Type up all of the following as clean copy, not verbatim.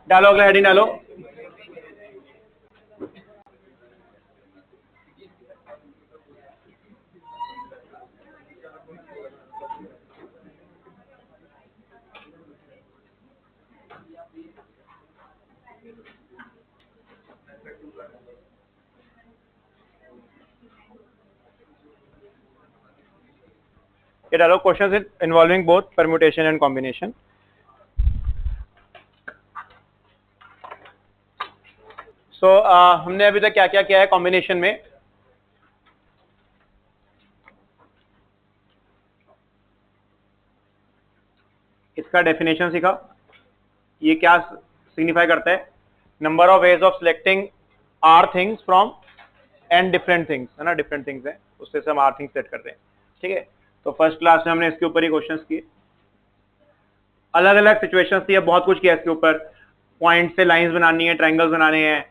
डालो अगला हेडिंग डालो। ये डालो questions involving both permutation and combination. So हमने अभी तक क्या क्या किया है कॉम्बिनेशन में। इसका डेफिनेशन सीखा, ये क्या सिग्निफाई करता है, number of ways of selecting R things from N different things, है ना, डिफरेंट थिंग्स है, उससे से हम आर थिंग्स सेट करते हैं। ठीक है, तो फर्स्ट क्लास में हमने इसके ऊपर ही क्वेश्चंस किए, अलग अलग सिचुएशंस थी, बहुत कुछ किया इसके ऊपर, पॉइंट से लाइंस बनानी है, ट्रायंगल्स बनाने हैं,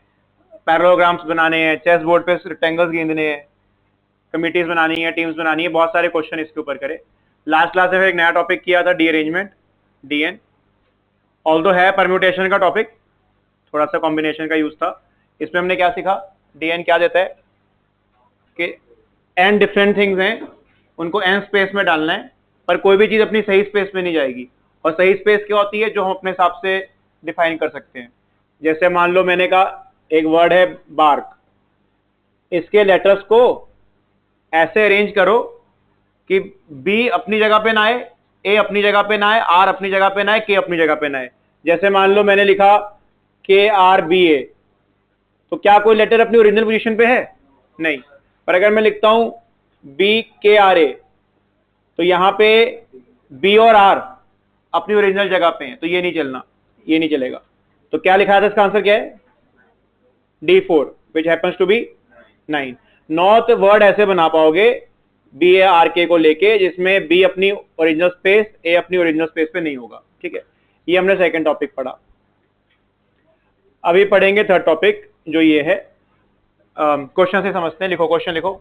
पैरेललोग्राम्स बनाने हैं, चेस बोर्ड पे रेक्टेंगल्स गिनने हैं, कमिटीज बनानी है, टीम्स बनानी है, बहुत सारे क्वेश्चन इसके ऊपर करे। लास्ट क्लास में एक नया टॉपिक किया था डी अरेंजमेंट, डीएन, ऑल्दो है परम्यूटेशन का टॉपिक, थोड़ा सा कॉम्बिनेशन का यूज था। इसमें हमने क्या सीखा, डीएन क्या देता है कि एन डिफरेंट थिंग्स हैं, उनको एन स्पेस में डालना है, पर कोई भी चीज अपनी सही स्पेस में नहीं जाएगी। और सही स्पेस क्या होती है, जो हम अपने हिसाब से डिफाइन कर सकते हैं। जैसे मान लो मैंने कहा एक वर्ड है बार्क, इसके लेटर्स को ऐसे अरेंज करो कि बी अपनी जगह पे ना आए, ए अपनी जगह पे ना आए, आर अपनी जगह पे ना आए, के अपनी जगह पे ना आए। जैसे मान लो मैंने लिखा के आर बी ए, तो क्या कोई लेटर अपनी ओरिजिनल पोजीशन पे है? नहीं। पर अगर मैं लिखता हूं बी के आर ए, तो यहां पे बी और आर अपनी ओरिजिनल जगह पे हैं, तो ये नहीं चलना, ये नहीं चलेगा। तो क्या लिखा था, इसका आंसर क्या है, D4 which happens to be 9। Not word ऐसे बना पाओगे बी ए आर के को लेके जिसमें बी अपनी ओरिजिनल स्पेस, ए अपनी ओरिजिनल स्पेस पे नहीं होगा। ठीक है, ये हमने सेकंड टॉपिक पढ़ा। अभी पढ़ेंगे थर्ड टॉपिक, जो ये है, क्वेश्चन से समझते हैं। लिखो क्वेश्चन लिखो।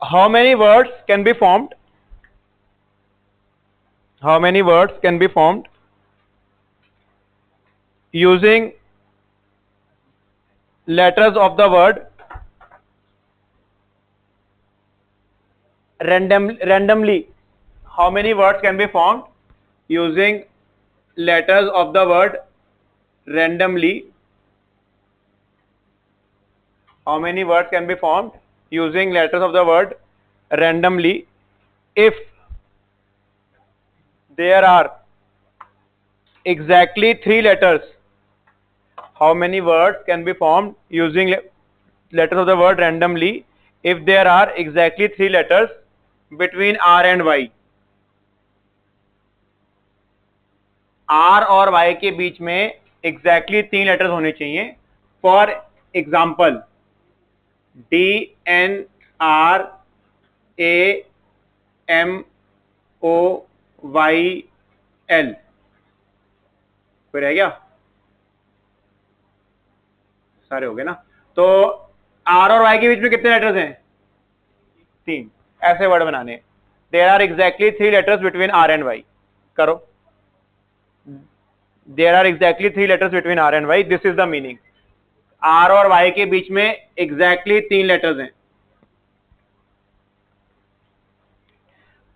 How many words can be formed, how many words can be formed using letters of the word randomly? How many words can be formed using letters of the word randomly? How many words can be formed using letters of the word randomly if there are exactly 3 letters? How many words can be formed using letters of the word randomly if there are exactly 3 letters between R and Y? R और Y के बीच में exactly 3 letters होने चाहिए। For example, D N R A M O Y L, कोई रह गया? सारे हो गए ना? तो R और Y के बीच में कितने लेटर्स हैं? 3। ऐसे वर्ड बनाने। There are exactly 3 letters between R and Y. करो। There are exactly 3 letters between R and Y. This is the meaning. R और Y के बीच में exactly 3 letters हैं।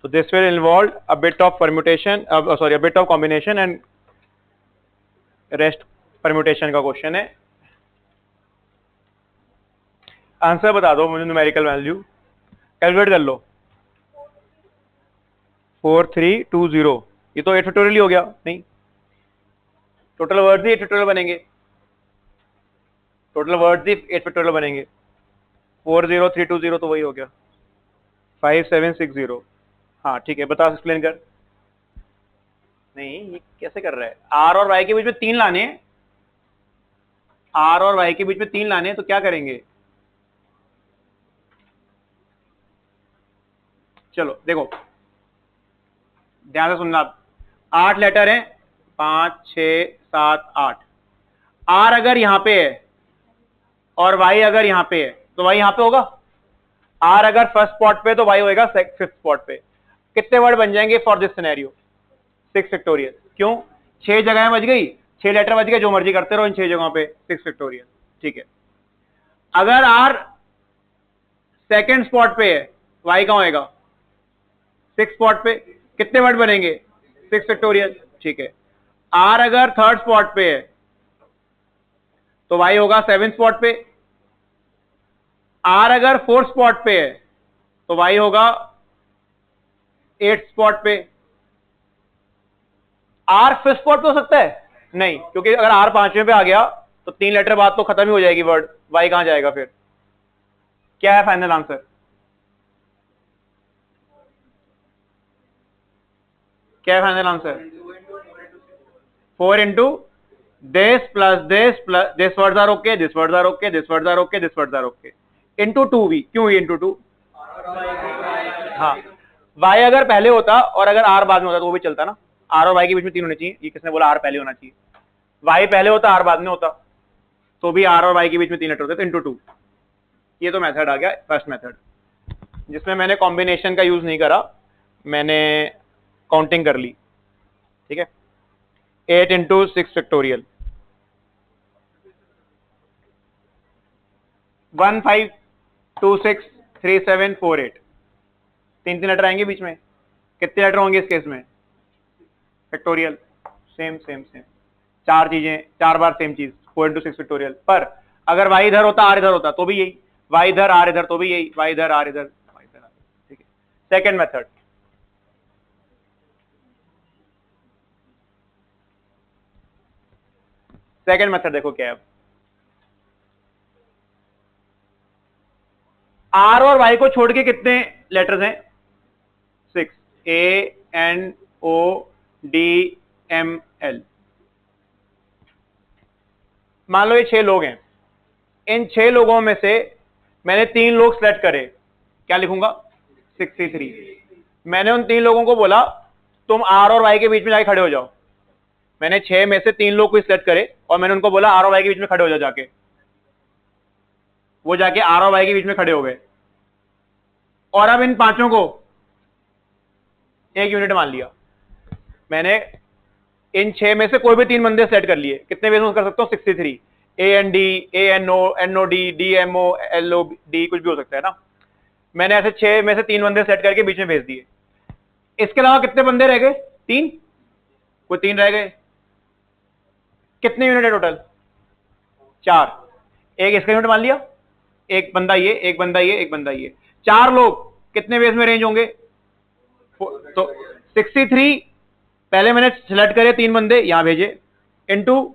So this will involve a bit of permutation, a bit of combination and rest permutation का question है। Answer बता दो मुझे, numerical value calculate कर लो। 4320, ये तो 8 फैक्टोरियल ही हो गया। नहीं, टोटल वर्ड्स ही 8 फैक्टोरियल बनेंगे, टोटल वर्ड्स ही 8 फैक्टोरियल बनेंगे। 40320 तो वही हो गया। 5760, हाँ ठीक है, बता, एक्सप्लेन कर। नहीं, ये कैसे कर रहा है? आर और वाई के बीच में 3 लाने हैं, आर और वाई के बीच में 3 लाने हैं, तो क्या करेंगे? चलो देखो, ध्यान से सुनना। 8 लेटर हैं, 5 6 7 8। आर अगर यहां पे है और वाई अगर यहां पे है, तो वाई यहां पे होगा। आर अगर फर्स्ट स्पॉट पे तो वाई होएगा फिफ्थ स्पॉट पे। कितने वर्ड बन जाएंगे फॉर दिस सिनेरियो? 6 फैक्टोरियल। क्यों? 6 जगहें बच गई, 6 लेटर बच गए, जो मर्जी करते रहो इन 6 जगहों पे 6 फैक्टोरियल। ठीक है, अगर आर सेकंड स्पॉट पे है, वाई कहां होएगा? 6 स्पॉट पे। कितने वर्ड बनेंगे? 6 फैक्टोरियल। ठीक है, आर अगर थर्ड स्पॉट पे है तो वाई होगा 7 स्पॉट पे। आर अगर फोर्थ स्पॉट पे है तो वाई होगा 8 स्पॉट पे। आर फिफ्थ स्पॉट पे हो सकता है? नहीं, क्योंकि अगर आर 5वें पे आ गया तो 3 लेटर बाद तो खत्म ही हो जाएगी वर्ड, वाई कहां जाएगा फिर? क्या है फाइनल आंसर? क्या है final answer? 4 into this plus this words are okay, this words are okay, this words are okay, this words are okay, into 2 भी। क्यों इंटू 2? हाँ, वाई अगर पहले होता और अगर आर बाद में होता तो वो भी चलता ना। आर और वाई के बीच में 3 होने चाहिए। ये किसने बोला आर पहले होना चाहिए? वाई पहले होता, आर बाद में होता, तो भी आर और वाई के बीच में 3 लेटर होते, तो इंटू 2। ये तो मेथड आ गया, फर्स्ट मेथड, जिसमें मैंने कॉम्बिनेशन का यूज नहीं करा, मैंने काउंटिंग कर ली। ठीक है, 8 इंटू 6 फैक्टोरियल 15263748। 3 लेटर आएंगे बीच में। कितने लेटर होंगे इस केस में? फैक्टोरियल। सेम सेम सेम, 4 चीजें, 4 बार सेम चीज, 4 इंटू 6 फैक्टोरियल। पर अगर वाई इधर होता, आर इधर होता तो भी यही, वाई इधर आर इधर तो भी यही, वाई इधर आर इधर, वाई इधर आर। ठीक है, सेकेंड मेथड। सेकेंड मेथड देखो क्या है। आर और वाई को छोड़ के कितने लेटर्स हैं? 6, A N O D M L. मान लो ये 6 लोग हैं, इन 6 लोगों में से मैंने 3 लोग सेलेक्ट करे, क्या लिखूंगा? 63। मैंने उन 3 लोगों को बोला तुम आर और वाई के बीच में जाके खड़े हो जाओ। मैंने 6 में से 3 लोग को सेलेक्ट करे और मैंने उनको बोला आर और वाई के बीच में खड़े हो जाओ जाके। वो जाके आर और वाई के बीच में खड़े हो गए, और अब इन 5 को 1 यूनिट मान लिया। मैंने इन 6 में से कोई भी 3 बंदे सेट कर लिए। कितने वेज में कर सकता हूं? 63। A N D, A N O, N O D, D M O, L O D, कुछ भी हो सकता है ना। मैंने ऐसे 6 में से 3 बंदे सेट करके बीच में भेज दिए। इसके अलावा कितने बंदे रह गए? 3। कोई 3 रह गए। कितने यूनिट है टोटल? 4। एक इसका यूनिट मान लिया, एक बंदा ये, एक बंदा ये, एक बंदा ये। 4 लोग कितने वेज में रेंज होंगे? तो 63 पहले मैंने सिलेक्ट करे 3 बंदे यहां भेजे, इंटू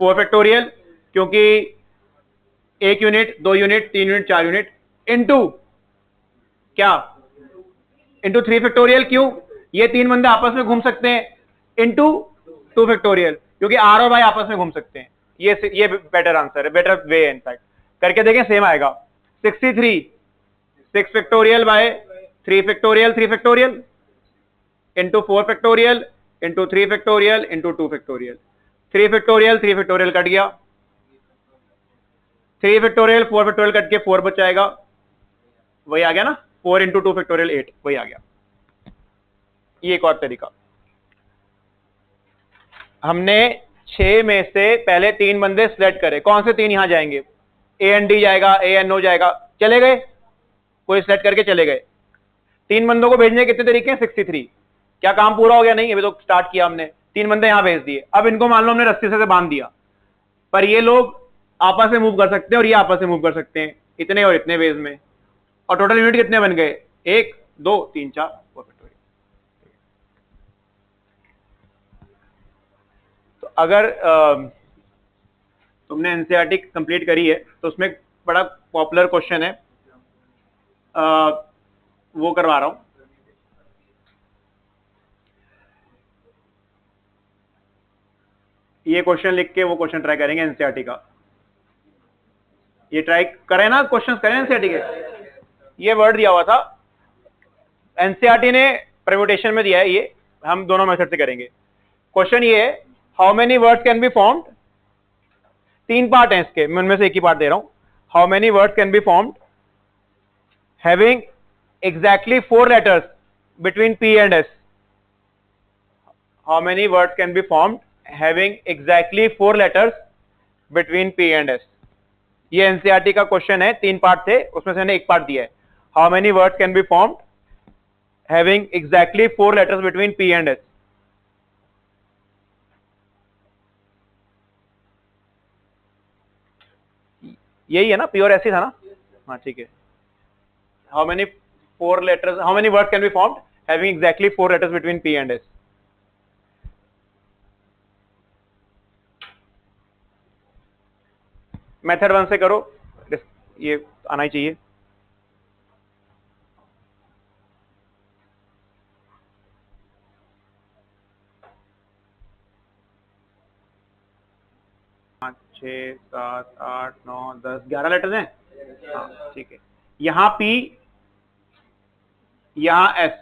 4 फैक्टोरियल, क्योंकि 1 unit, 2 unit, 3 unit, 4 unit, into क्या? Into 3 factorial. क्यों? ये 3 बंदे आपस में घूम सकते हैं, इंटू 2 फैक्टोरियल, क्योंकि आर और वाई आपस में घूम सकते हैं। ये बेटर आंसर है, बेटर वे है इनफैक्ट। करके देखें, सेम आएगा। 63 6 factorial by 3 factorial, 3 factorial into 4 factorial into 3 factorial into 2 factorial. 3 factorial 3 factorial cut गया, 3 फैक्टोरियल 4 फैक्टोरियल कट के 4 बच जाएगा, वही आ गया ना। 4 इंटू 2 फैक्टोरियल 8, वही आ गया। ये एक और तरीका। हमने 6 में से पहले 3 बंदे सिलेक्ट करे। कौन से 3 यहां जाएंगे? ए एन डी जाएगा, ए एन ओ जाएगा, चले गए, कोई सिलेक्ट करके चले गए। 3 बंदों को भेजने के कितने तरीके हैं? 63। क्या काम पूरा हो गया? नहीं, अभी तो स्टार्ट किया हमने। 3 बंदे यहां भेज दिए। अब इनको मान लो हमने रस्सी से बांध दिया, पर ये लोग आपस में मूव कर सकते हैं और ये आपस में मूव कर सकते हैं, इतने और इतने वेज में। और टोटल यूनिट कितने बन गए? 1 2 3 4 4 फैक्टोरियल। तो अगर तुमने एनसीईआरटी कंप्लीट करी है तो उसमें बड़ा पॉपुलर क्वेश्चन है, वो करवा रहा हूं। ये क्वेश्चन लिख के वो क्वेश्चन ट्राई करेंगे एनसीईआरटी का। ये ट्राई करें ना, क्वेश्चन करें एनसीईआरटी के। ये वर्ड दिया हुआ था, एनसीईआरटी ने परम्यूटेशन में दिया है, ये हम दोनों मेथड से करेंगे। क्वेश्चन ये है, how many words can be formed. 3 part हैं इसके, मैं उनमें से एक ही पार्ट दे रहा हूं। How many words can be formed having exactly 4 letters between P and S. How many words can be formed having exactly 4 letters between P and S. ये NCERT का क्वेश्चन है, 3 पार्ट थे, उसमें से मैंने एक पार्ट दिया है। How many words can be formed having exactly 4 letters between P and S. यही है ना, पी और एस ही था ना? हाँ ठीक है। How many 4 letters, how many words can be formed having exactly 4 letters between P and S. Method 1 से करो, ये आना ही चाहिए। पाँच 6 7 8 9 10 11 लेटर्स हैं। हाँ ठीक है। यहाँ पी, यहाँ एस,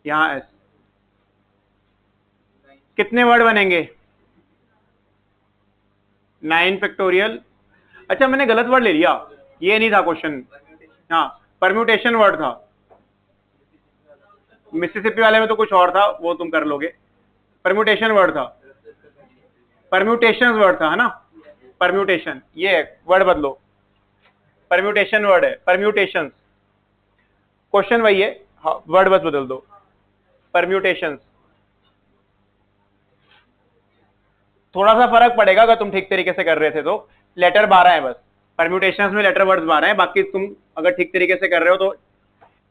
यहाँ एस, कितने वर्ड बनेंगे? 9 फैक्टोरियल। अच्छा मैंने गलत वर्ड ले लिया, ये नहीं था क्वेश्चन। हाँ परम्यूटेशन वर्ड था, मिसिसिपी वाले में तो कुछ और था, वो तुम कर लोगे। परम्यूटेशन वर्ड था, परम्यूटेशन वर्ड था, है ना? परम्यूटेशन, ये वर्ड बदलो, परम्यूटेशन वर्ड है, परम्यूटेशन। क्वेश्चन वही है, वर्ड बस बदल दो, परम्यूटेशन। थोड़ा सा फर्क पड़ेगा अगर तुम ठीक तरीके से कर रहे थे तो। लेटर 12 है बस, परम्यूटेशंस में लेटर वर्ड्स 12 हैं, बाकी तुम अगर ठीक तरीके से कर रहे हो तो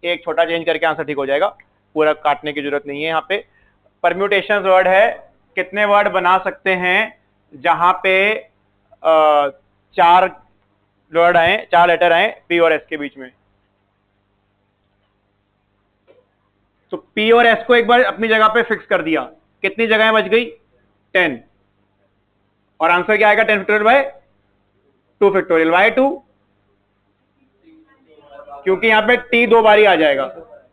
एक छोटा चेंज करके आंसर ठीक हो जाएगा, पूरा काटने की जरूरत नहीं है। यहाँ पे परम्यूटेशंस वर्ड है, कितने वर्ड बना सकते हैं जहां पे 4 वर्ड आए, 4 लेटर आए पी और एस के बीच में। तो पी और एस को एक बार अपनी जगह पे फिक्स कर दिया, कितनी जगहें बच गई? 10। और आंसर क्या आएगा? 10 फैक्टोरियल बाय 2 फैक्टोरियल बाय 2, क्योंकि यहां पे टी 2 बार ही आ जाएगा,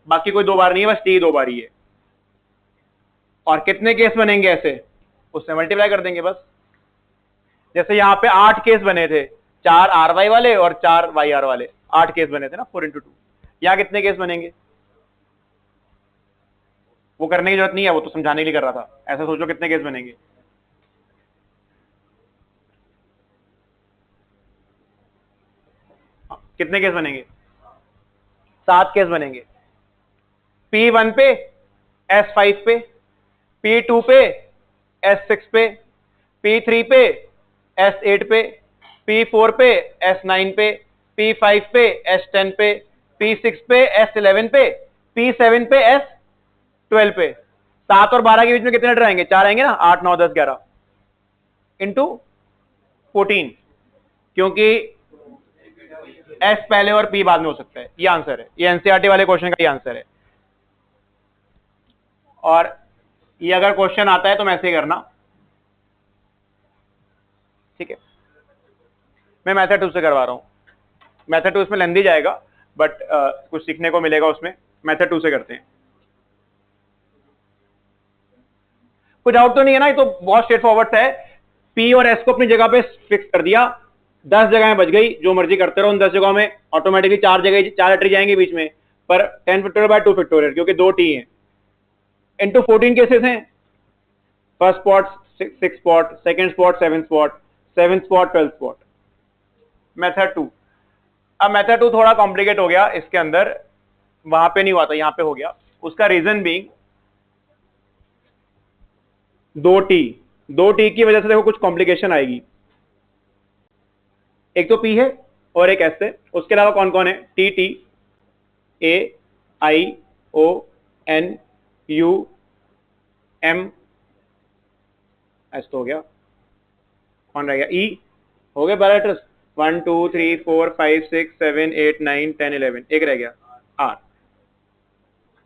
बाकी कोई 2 बार नहीं है, बस टी 2 बार ही है। और कितने केस बनेंगे ऐसे? उससे मल्टीप्लाई कर देंगे बस। जैसे यहां पे 8 केस बने थे, 4 आर वाई वाले और 4 वाई आर वाले, 8 केस बने थे ना, 4 इंटू 2। यहां कितने केस बनेंगे? वो करने की जरूरत नहीं है, वो तो समझाने के लिए कर रहा था। ऐसा सोचो कितने केस बनेंगे। कितने केस बनेंगे? 7 केस बनेंगे। P1 पे, S5 पे, P2 पे, S6 पे, P3 पे, S8 पे, P4 पे, S9 पे, P5 पे, S10 पे, P6 पे, S11 पे, P7 पे, S12 पे। 7 और 12 के बीच में कितने लेटर आएंगे? 4 आएंगे ना, 8 9 10 11 इंटू 14, क्योंकि S पहले और P बाद में हो सकता है। ये आंसर है, ये एनसीईआरटी वाले क्वेश्चन का ये आंसर है। और ये अगर क्वेश्चन आता है तो मैं ऐसे ही करना, ठीक है? मैं मेथड 2 से करवा रहा हूं। मेथड 2 इसमें लेंदी जाएगा, बट कुछ सीखने को मिलेगा उसमें। मेथड 2 से करते हैं। कुछ डाउट तो नहीं है ना? ये तो बहुत स्ट्रेट फॉरवर्ड है। पी और एस को अपनी जगह पे फिक्स कर दिया, 10 जगह बच गई, जो मर्जी करते रहो उन 10 जगहों में, ऑटोमेटिकली 4 जगह 4 लेटर जाएंगे बीच में, पर 10 फैक्टोरियल बाय 2 फैक्टोरियल, क्योंकि 2 टी हैं। इंटू 14 केसेस हैं, first spot 6 spot, second spot 7 spot, 7 spot 12 spot. Method 2। अब मेथड 2 थोड़ा कॉम्प्लिकेट हो गया, इसके अंदर वहां पे नहीं हुआ था, यहां पे हो गया। उसका रीजन बीइंग 2 टी की वजह से देखो कुछ कॉम्प्लिकेशन आएगी। एक तो पी है और एक एस है, उसके अलावा कौन कौन है? T T, A I O N U M, S तो हो गया, कौन रह गया? ई हो गए 12 लेटर्स, 1 2 3 4 5 6 7 8 9 10 11, एक रह गया आर।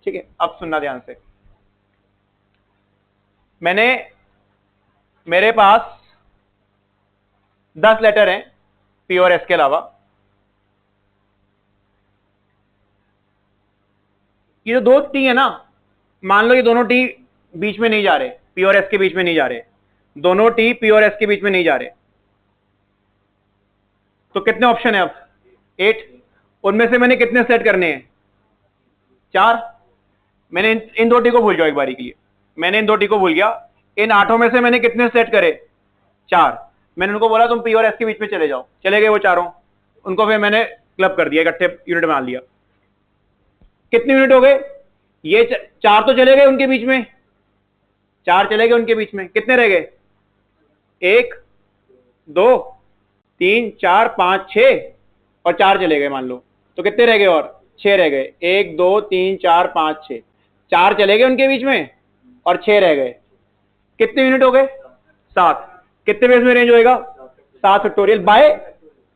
ठीक है, अब सुनना ध्यान से। मेरे पास 10 लेटर हैं पी और एस के अलावा। ये जो 2 टी है ना, मान लो ये दोनों टी बीच में नहीं जा रहे, पी और एस के बीच में नहीं जा रहे, दोनों टी पी और एस के बीच में नहीं जा रहे, तो कितने ऑप्शन है अब? 8। उनमें से मैंने कितने सेट करने हैं? 4। मैंने इन 2 टी को भूल जाओ एक बारी के लिए, मैंने इन 2 टी को भूल गया। इन 8 में से मैंने कितने सेट करे? 4। मैंने उनको बोला तुम पी और एस के बीच में चले जाओ, चले गए वो चारों। उनको फिर मैंने क्लब कर दिया, इकट्ठे यूनिट बना लिया। कितने यूनिट हो गए? ये 4 तो चले गए उनके बीच में, 4 चले गए उनके बीच में। कितने रह गए? 1 2 3 4 5 6 और 4 चले गए मान लो, तो कितने रह गए? और 6 रह गए। 1 2 3 4 5 6, 4 चले गए उनके बीच में और 6 रह गए। कितने यूनिट हो गए? 7। कितने बेस में रेंज होएगा? 7 फैक्टोरियल बाय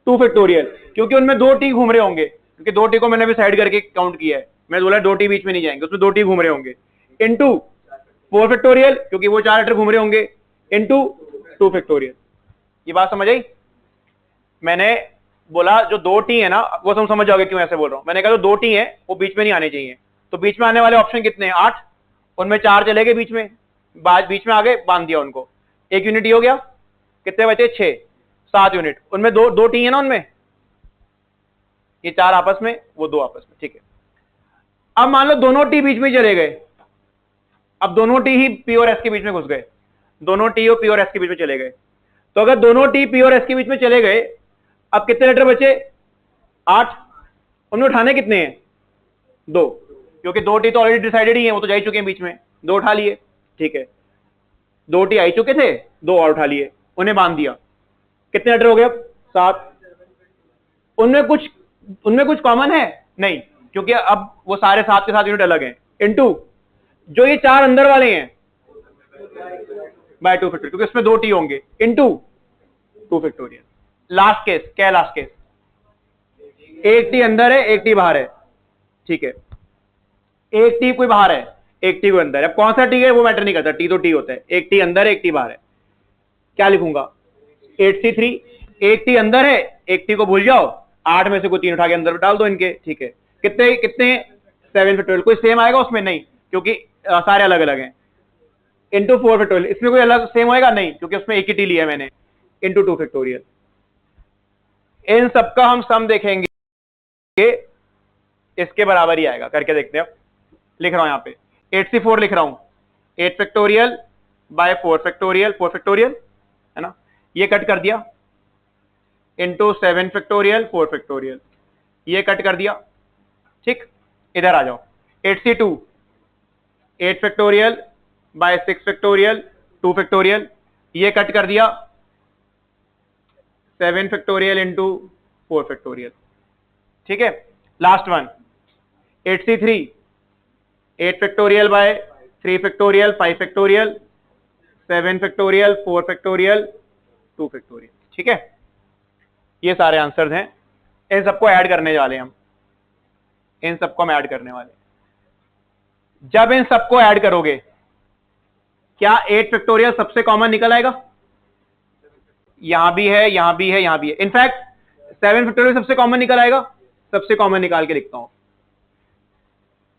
2 फैक्टोरियल, क्योंकि उनमें 2 टी घूम रहे होंगे, क्योंकि 2 टी को मैंने भी साइड करके काउंट किया है। मैं बोला 2 टी बीच में नहीं जाएंगे, उसमें 2 टी घूम रहे होंगे, इनटू 4 फैक्टोरियल, क्योंकि वो 4 लेटर घूम रहे होंगे, इनटू 2 फैक्टोरियल। ये बात समझ आई? मैंने बोला जो 2 टी है ना, वो तुम समझ जाओगे क्यों ऐसे बोल रहा हूं। मैंने कहा जो 2 टी है वो बीच में नहीं आने चाहिए, तो बीच में आने वाले ऑप्शन कितने हैं? 8। उनमें 4 चले गए बीच में, बीच में आ गए, बांध दिया उनको, 1 यूनिट ही हो गया। कितने बचे? 6। 7 यूनिट, उनमें 2 टी है ना उनमें, ये 4 आपस में, वो 2 आपस में, ठीक है। अब मान लो दोनों टी बीच में चले गए, अब दोनों टी ही पी और एस के बीच में घुस गए, दोनों टी और पी और एस के बीच में चले गए। तो अगर दोनों टी पी और एस के बीच में चले गए, अब कितने लेटर बचे? 8। उनमें उठाने कितने हैं? 2, क्योंकि 2 टी तो ऑलरेडी डिसाइडेड ही है, वो तो जा ही चुके हैं बीच में, 2 उठा लिए, ठीक है। 2 टी आई चुके थे, 2 और उठा लिए, उन्हें बांध दिया। कितने लेटर हो गए? अब 7। उनमें कुछ कॉमन है? नहीं, क्योंकि अब वो सारे 7 के 7 यूनिट अलग हैं, इनटू जो ये 4 अंदर वाले हैं बाय 2 फैक्टोरियल, क्योंकि इसमें 2 टी होंगे, इनटू 2 फैक्टोरियल। लास्ट केस क्या है? लास्ट केस 1 टी अंदर है, 1 टी बाहर है, ठीक है। 1 टी कोई बाहर है, 1 टी कोई अंदर है। अब कौन सा टी है वो मैटर नहीं करता, टी तो टी होता है। 1 टी अंदर है, 1 टी बाहर है, क्या लिखूंगा? 8C3। 1 टी अंदर है, 1 टी को भूल जाओ, 8 में से कोई 3 उठा के अंदर डाल दो इनके, ठीक है। कितने कितने? 7 फैक्टोरियल। कोई सेम आएगा उसमें? नहीं, क्योंकि सारे अलग अलग हैं, इंटू 4 फैक्टोरियल। इसमें कोई अलग सेम होएगा? नहीं, क्योंकि उसमें 1 ही टी लिया है मैंने, इंटू 2 फैक्टोरियल। इन सबका हम सम देखेंगे, इसके बराबर ही आएगा। करके देखते हैं, लिख रहा हूं यहां पे 8C4 लिख रहा हूं, 8 फैक्टोरियल बाय 4 फैक्टोरियल, 4 फैक्टोरियल है ना, ये कट कर दिया, इंटू 7 फैक्टोरियल 4 फैक्टोरियल, ये कट कर दिया, ठीक। इधर आ जाओ, 8C2 8 factorial by 6 factorial 2 factorial, ये कट कर दिया, 7 फैक्टोरियल इंटू 4 फैक्टोरियल, ठीक है। Last one 8C3 8 factorial by 3 factorial 5 factorial 7 factorial 4 factorial 2 factorial, ठीक है। ये सारे आंसर्स हैं, इन सबको ऐड करने वाले हम, इन सबको हम ऐड करने वाले। जब इन सबको ऐड करोगे, क्या 8 फैक्टोरियल सबसे कॉमन निकल आएगा? यहां भी है, यहां भी है, यहां भी है। इनफैक्ट 7 फैक्टोरियल सबसे कॉमन निकल आएगा, सबसे कॉमन निकाल के लिखता हूं।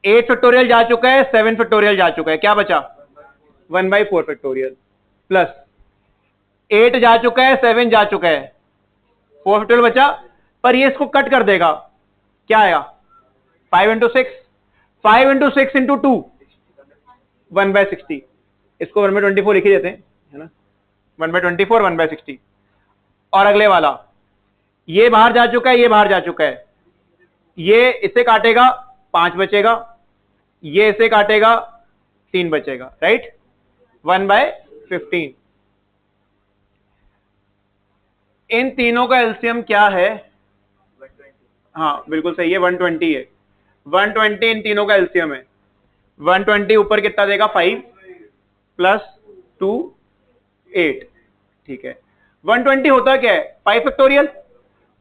8 फैक्टोरियल जा चुका है, 7 फैक्टोरियल जा चुका है, क्या बचा? 1/4 फैक्टोरियल, प्लस 8 जा चुका है, 7 जा चुका है, 4 फैक्टोरियल बचा, पर ये इसको कट कर देगा, क्या आएगा? 5 इंटू 6, 5 इंटू 6 इंटू 2, 1/60। इसको 1/24 लिख ही देते हैं, है ना, 1/24 1/60। और अगले वाला, ये बाहर जा चुका है, ये बाहर जा चुका है, ये इसे काटेगा 5 बचेगा, ये इसे काटेगा 3 बचेगा, राइट, 1/15। इन तीनों का एलसीएम क्या है? हाँ बिल्कुल सही है, 120 है, 120 इन तीनों का एलसीएम है। 120 ऊपर कितना देगा? 5 प्लस 2 8, ठीक है। 120 होता क्या है? 5 फैक्टोरियल,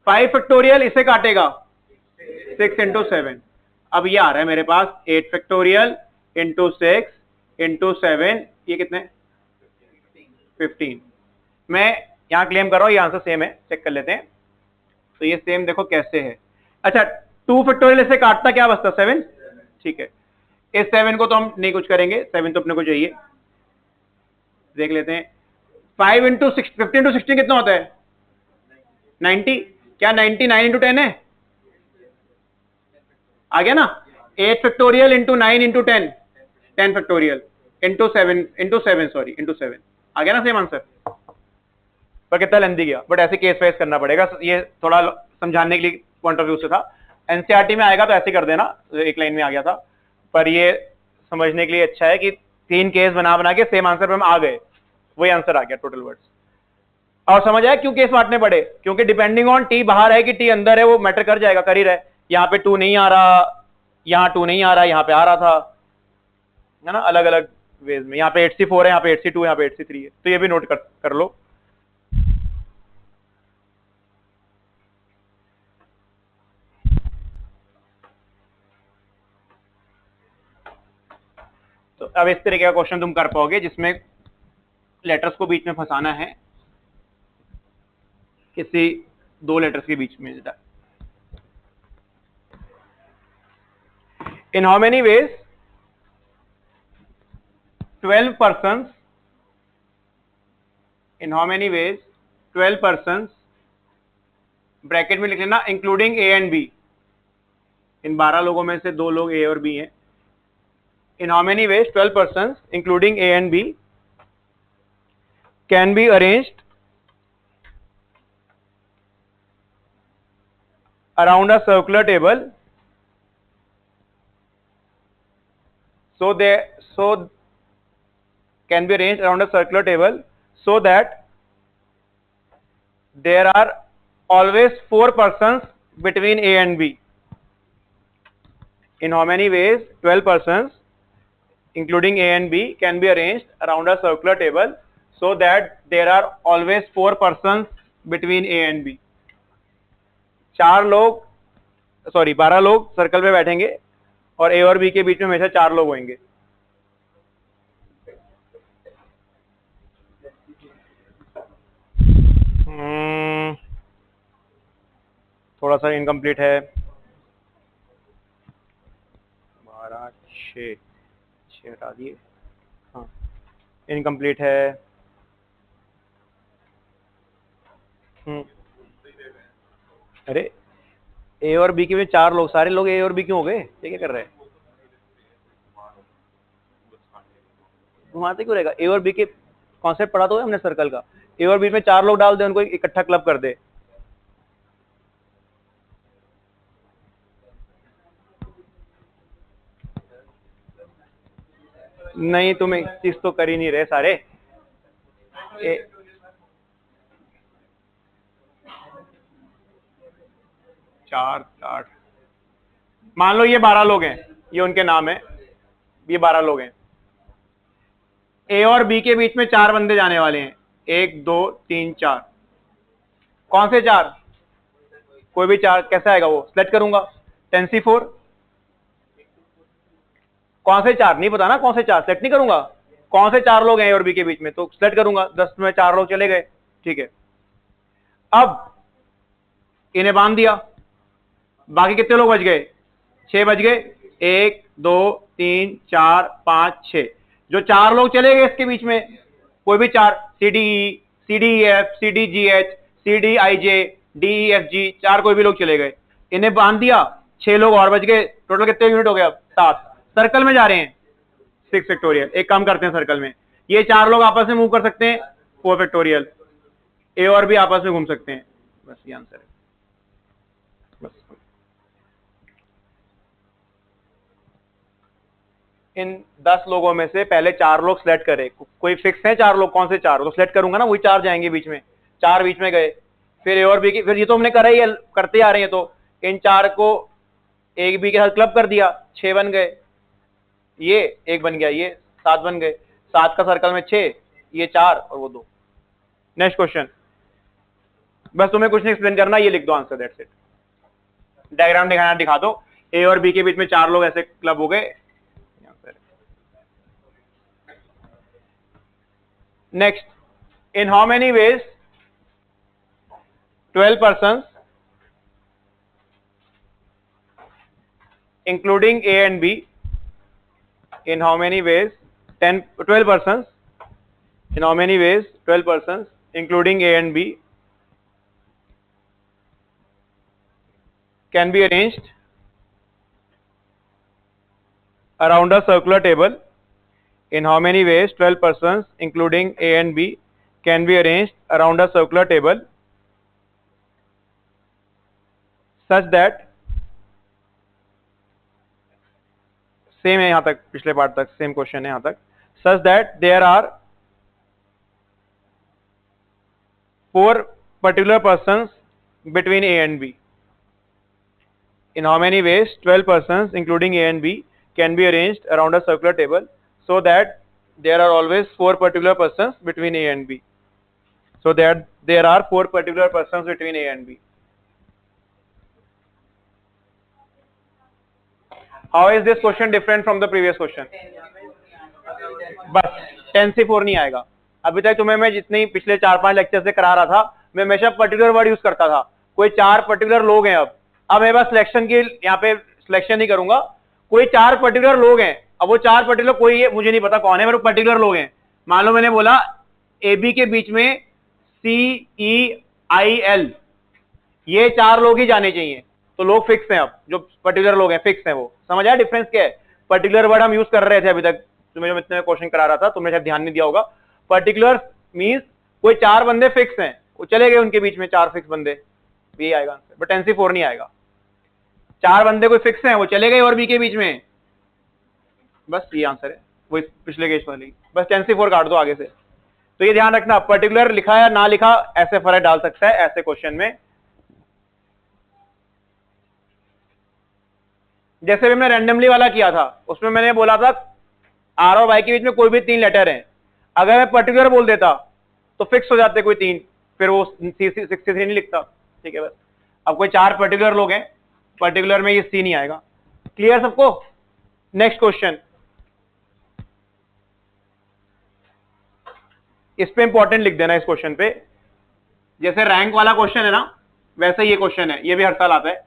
5 फैक्टोरियल इसे काटेगा 6 इंटू 7। अब ये आ रहा है मेरे पास 8 फैक्टोरियल इंटू 6 इंटू 7, ये कितने? 15। मैं यहां क्लेम कर रहा हूं ये आंसर सेम है, चेक कर लेते हैं। तो ये सेम देखो कैसे है। अच्छा 2 फैक्टोरियल इसे काटता क्या बचता? 7, ठीक है। इस 7 को तो हम नहीं कुछ करेंगे, 7 तो अपने को चाहिए, देख लेते हैं। 5 इंटू 6, 15 इंटू 16 कितना होता है? 90। क्या 90 9 इंटू 10 है? आ गया ना। 8 factorial into 9 into 10, 10 factorial into 7 sorry into 7 आ गया ना सेम आंसर, पर कितना लेंथी गया, बट ऐसे केस वाइज करना पड़ेगा, ये थोड़ा समझाने के लिए पॉइंट ऑफ व्यू से था। एनसीईआरटी में आएगा तो ऐसे कर देना, एक लाइन में आ गया था, पर ये समझने के लिए अच्छा है कि 3 केस बना बना के सेम आंसर पे हम आ गए, वही आंसर आ गया टोटल वर्ड्स। और समझ आया क्यों केस बांटने पड़े, क्योंकि डिपेंडिंग ऑन टी बाहर है कि टी अंदर है वो मैटर कर जाएगा, कर ही रहा है। यहाँ पे 2 नहीं आ रहा, यहाँ 2 नहीं आ रहा, यहाँ पे आ रहा था, है ना, अलग अलग वेज में। यहाँ पे 8C4 है, यहाँ पे 8C2 है, यहाँ पे 8C3 है, तो ये भी नोट कर लो। तो अब इस तरीके का क्वेश्चन तुम कर पाओगे जिसमें लेटर्स को बीच में फंसाना है, किसी 2 लेटर्स के बीच में। इन how many ways 12 persons, in how many ways 12 persons, bracket में लिख लेना इंक्लूडिंग ए एंड बी, इन 12 लोगों में से 2 लोग ए और बी हैं। In how many ways 12 persons including A and B can be arranged around a circular table so can be arranged around a circular table so that there are always 4 persons between A and B. In how many ways 12 persons including A and B can be arranged around a circular table so that there are always 4 persons between A and B. 4 लोग sorry 12 लोग circle पे बैठेंगे और ए और B के बीच में हमेशा 4 लोग होंगे। थोड़ा सा इनकम्प्लीट है, 12 6 हटा दिए, हाँ इनकम्प्लीट है। अरे ए और बी के में 4 लोग, सारे लोग ए और बी क्यों हो गए, ये क्या कर रहे हैं, घुमाते क्यों रहेगा। ए और बी के कॉन्सेप्ट पढ़ा तो है हमने सर्कल का, ए और बी में 4 लोग डाल दे, उनको इकट्ठा क्लब कर दे। नहीं तुम एक चीज तो कर ही नहीं रहे सारे। 4 8 मान लो ये 12 लोग हैं, ये उनके नाम है, ये 12 लोग हैं। ए और बी के बीच में 4 बंदे जाने वाले हैं, 1 2 3 4। कौन से 4, कोई भी 4 कैसे आएगा, वो सेलेक्ट करूंगा 10C4। कौन से 4 नहीं पता ना, कौन से 4 सेलेक्ट नहीं करूंगा, कौन से 4 लोग हैं ए और बी के बीच में, तो सेलेक्ट करूंगा, 10 में 4 लोग चले गए, ठीक है। अब इन्हें बांध दिया, बाकी कितने लोग बच गए, 6 बच गए, 1 2 3 4 5 6। जो 4 लोग चले गए इसके बीच में, कोई भी 4, CDE CDEF CDGH CDIJ DEFG, 4 कोई भी लोग चले गए, इन्हें बांध दिया, 6 लोग और बच गए, टोटल कितने यूनिट हो गया, 7। सर्कल में जा रहे हैं 6 फैक्टोरियल। एक काम करते हैं सर्कल में, ये 4 लोग आपस में मूव कर सकते हैं 4 फैक्टोरियल, ए और बी आपस में घूम सकते हैं, बस ये आंसर है। बस इन 10 लोगों में से पहले 4 लोग सिलेक्ट करें, कोई फिक्स है 4 लोग, कौन से 4, तो सिलेक्ट करूंगा ना, वही 4 जाएंगे बीच में, 4 बीच में गए, फिर ए और बी की, फिर ये तो हमने करा ही है, करते आ रहे हैं, तो इन 4 को एक बी के साथ क्लब कर दिया, 6 बन गए, ये 1 बन गया, ये 7 बन गए, 7 का सर्कल में 6, ये 4 और वो 2। नेक्स्ट क्वेश्चन, बस तुम्हें कुछ नहीं एक्सप्लेन करना, ये लिख दो आंसर, दैट्स इट। डायग्राम दिखाना, दिखा दो, ए और बी के बीच में 4 लोग ऐसे क्लब हो गए। Next, in how many ways 12 persons including A and B, in how many ways 12 persons, in how many ways 12 persons including A and B can be arranged around a circular table In how many ways 12 persons, including A and B, can be arranged around a circular table such that same है यहां तक, पिछले part तक same question है यहां तक, such that there are 4 particular persons between A and B. In how many ways 12 persons, including A and B, can be arranged around a circular table so that there are always 4 particular persons between A and B. So that there are 4 particular persons between A and B. How is this question different from the previous question? बस 10 से 4 नहीं आएगा. अभी तक तुम्हें मैं जितनी पिछले 4-5 लेक्चर से करा रहा था, मैं हमेशा पर्टिकुलर वर्ड यूज करता था. कोई 4 पर्टिकुलर लोग हैं. अब मैं बस सिलेक्शन की यहाँ पे सिलेक्शन नहीं करूंगा. कोई 4 पर्टिकुलर लोग हैं. अब वो 4 पर्टिकुलर कोई है, मुझे नहीं पता कौन है, मेरे पर्टिकुलर लोग हैं. मान लो मैंने बोला ए बी के बीच में CEIL, ये 4 लोग ही जाने चाहिए. तो लोग फिक्स हैं. अब जो पर्टिकुलर लोग हैं फिक्स हैं. वो समझ आया डिफरेंस क्या है? पर्टिकुलर वर्ड हम यूज कर रहे थे अभी तक, तुम्हें जो इतने क्वेश्चन करा रहा था तुमने शायद ध्यान नहीं दिया होगा. पर्टिकुलर मींस कोई 4 बंदे फिक्स हैं, वो चले गए उनके बीच में 4 फिक्स बंदे, यही आएगा आंसर. बट 10C4 नहीं आएगा. 4 बंदे कोई फिक्स हैं, वो चले गए और बी के बीच में, बस ये आंसर है. वो पिछले केस वाली, बस 10C4 काट दो आगे से. तो ये ध्यान रखना, पर्टिकुलर लिखा या ना लिखा ऐसे फर्क डाल सकता है ऐसे क्वेश्चन में. जैसे भी हमने रैंडमली वाला किया था, उसमें मैंने बोला था आर और वाई के बीच में कोई भी 3 लेटर हैं. अगर मैं पर्टिकुलर बोल देता तो फिक्स हो जाते कोई 3, फिर वो 63 नहीं लिखता. ठीक है बस. अब कोई 4 पर्टिकुलर लोग हैं, पर्टिकुलर में ये सी नहीं आएगा. क्लियर सबको? नेक्स्ट क्वेश्चन, इस पे इंपॉर्टेंट लिख देना. इस क्वेश्चन पे जैसे रैंक वाला क्वेश्चन है ना, वैसे ये क्वेश्चन है. ये भी हर साल आता है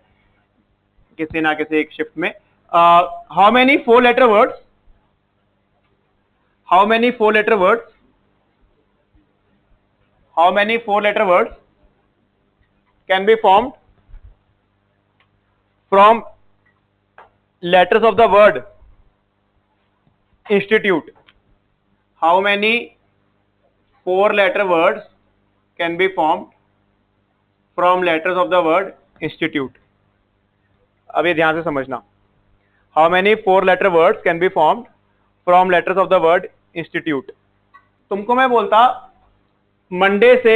किसी ना किसी एक शिफ्ट में. How many 4 letter words, how many 4 letter words can be formed from letters of the word institute? How many 4 letter words can be formed from letters of the word institute? अब ये ध्यान से समझना. How many 4 letter words can be formed from letters of the word institute? तुमको मैं बोलता Monday से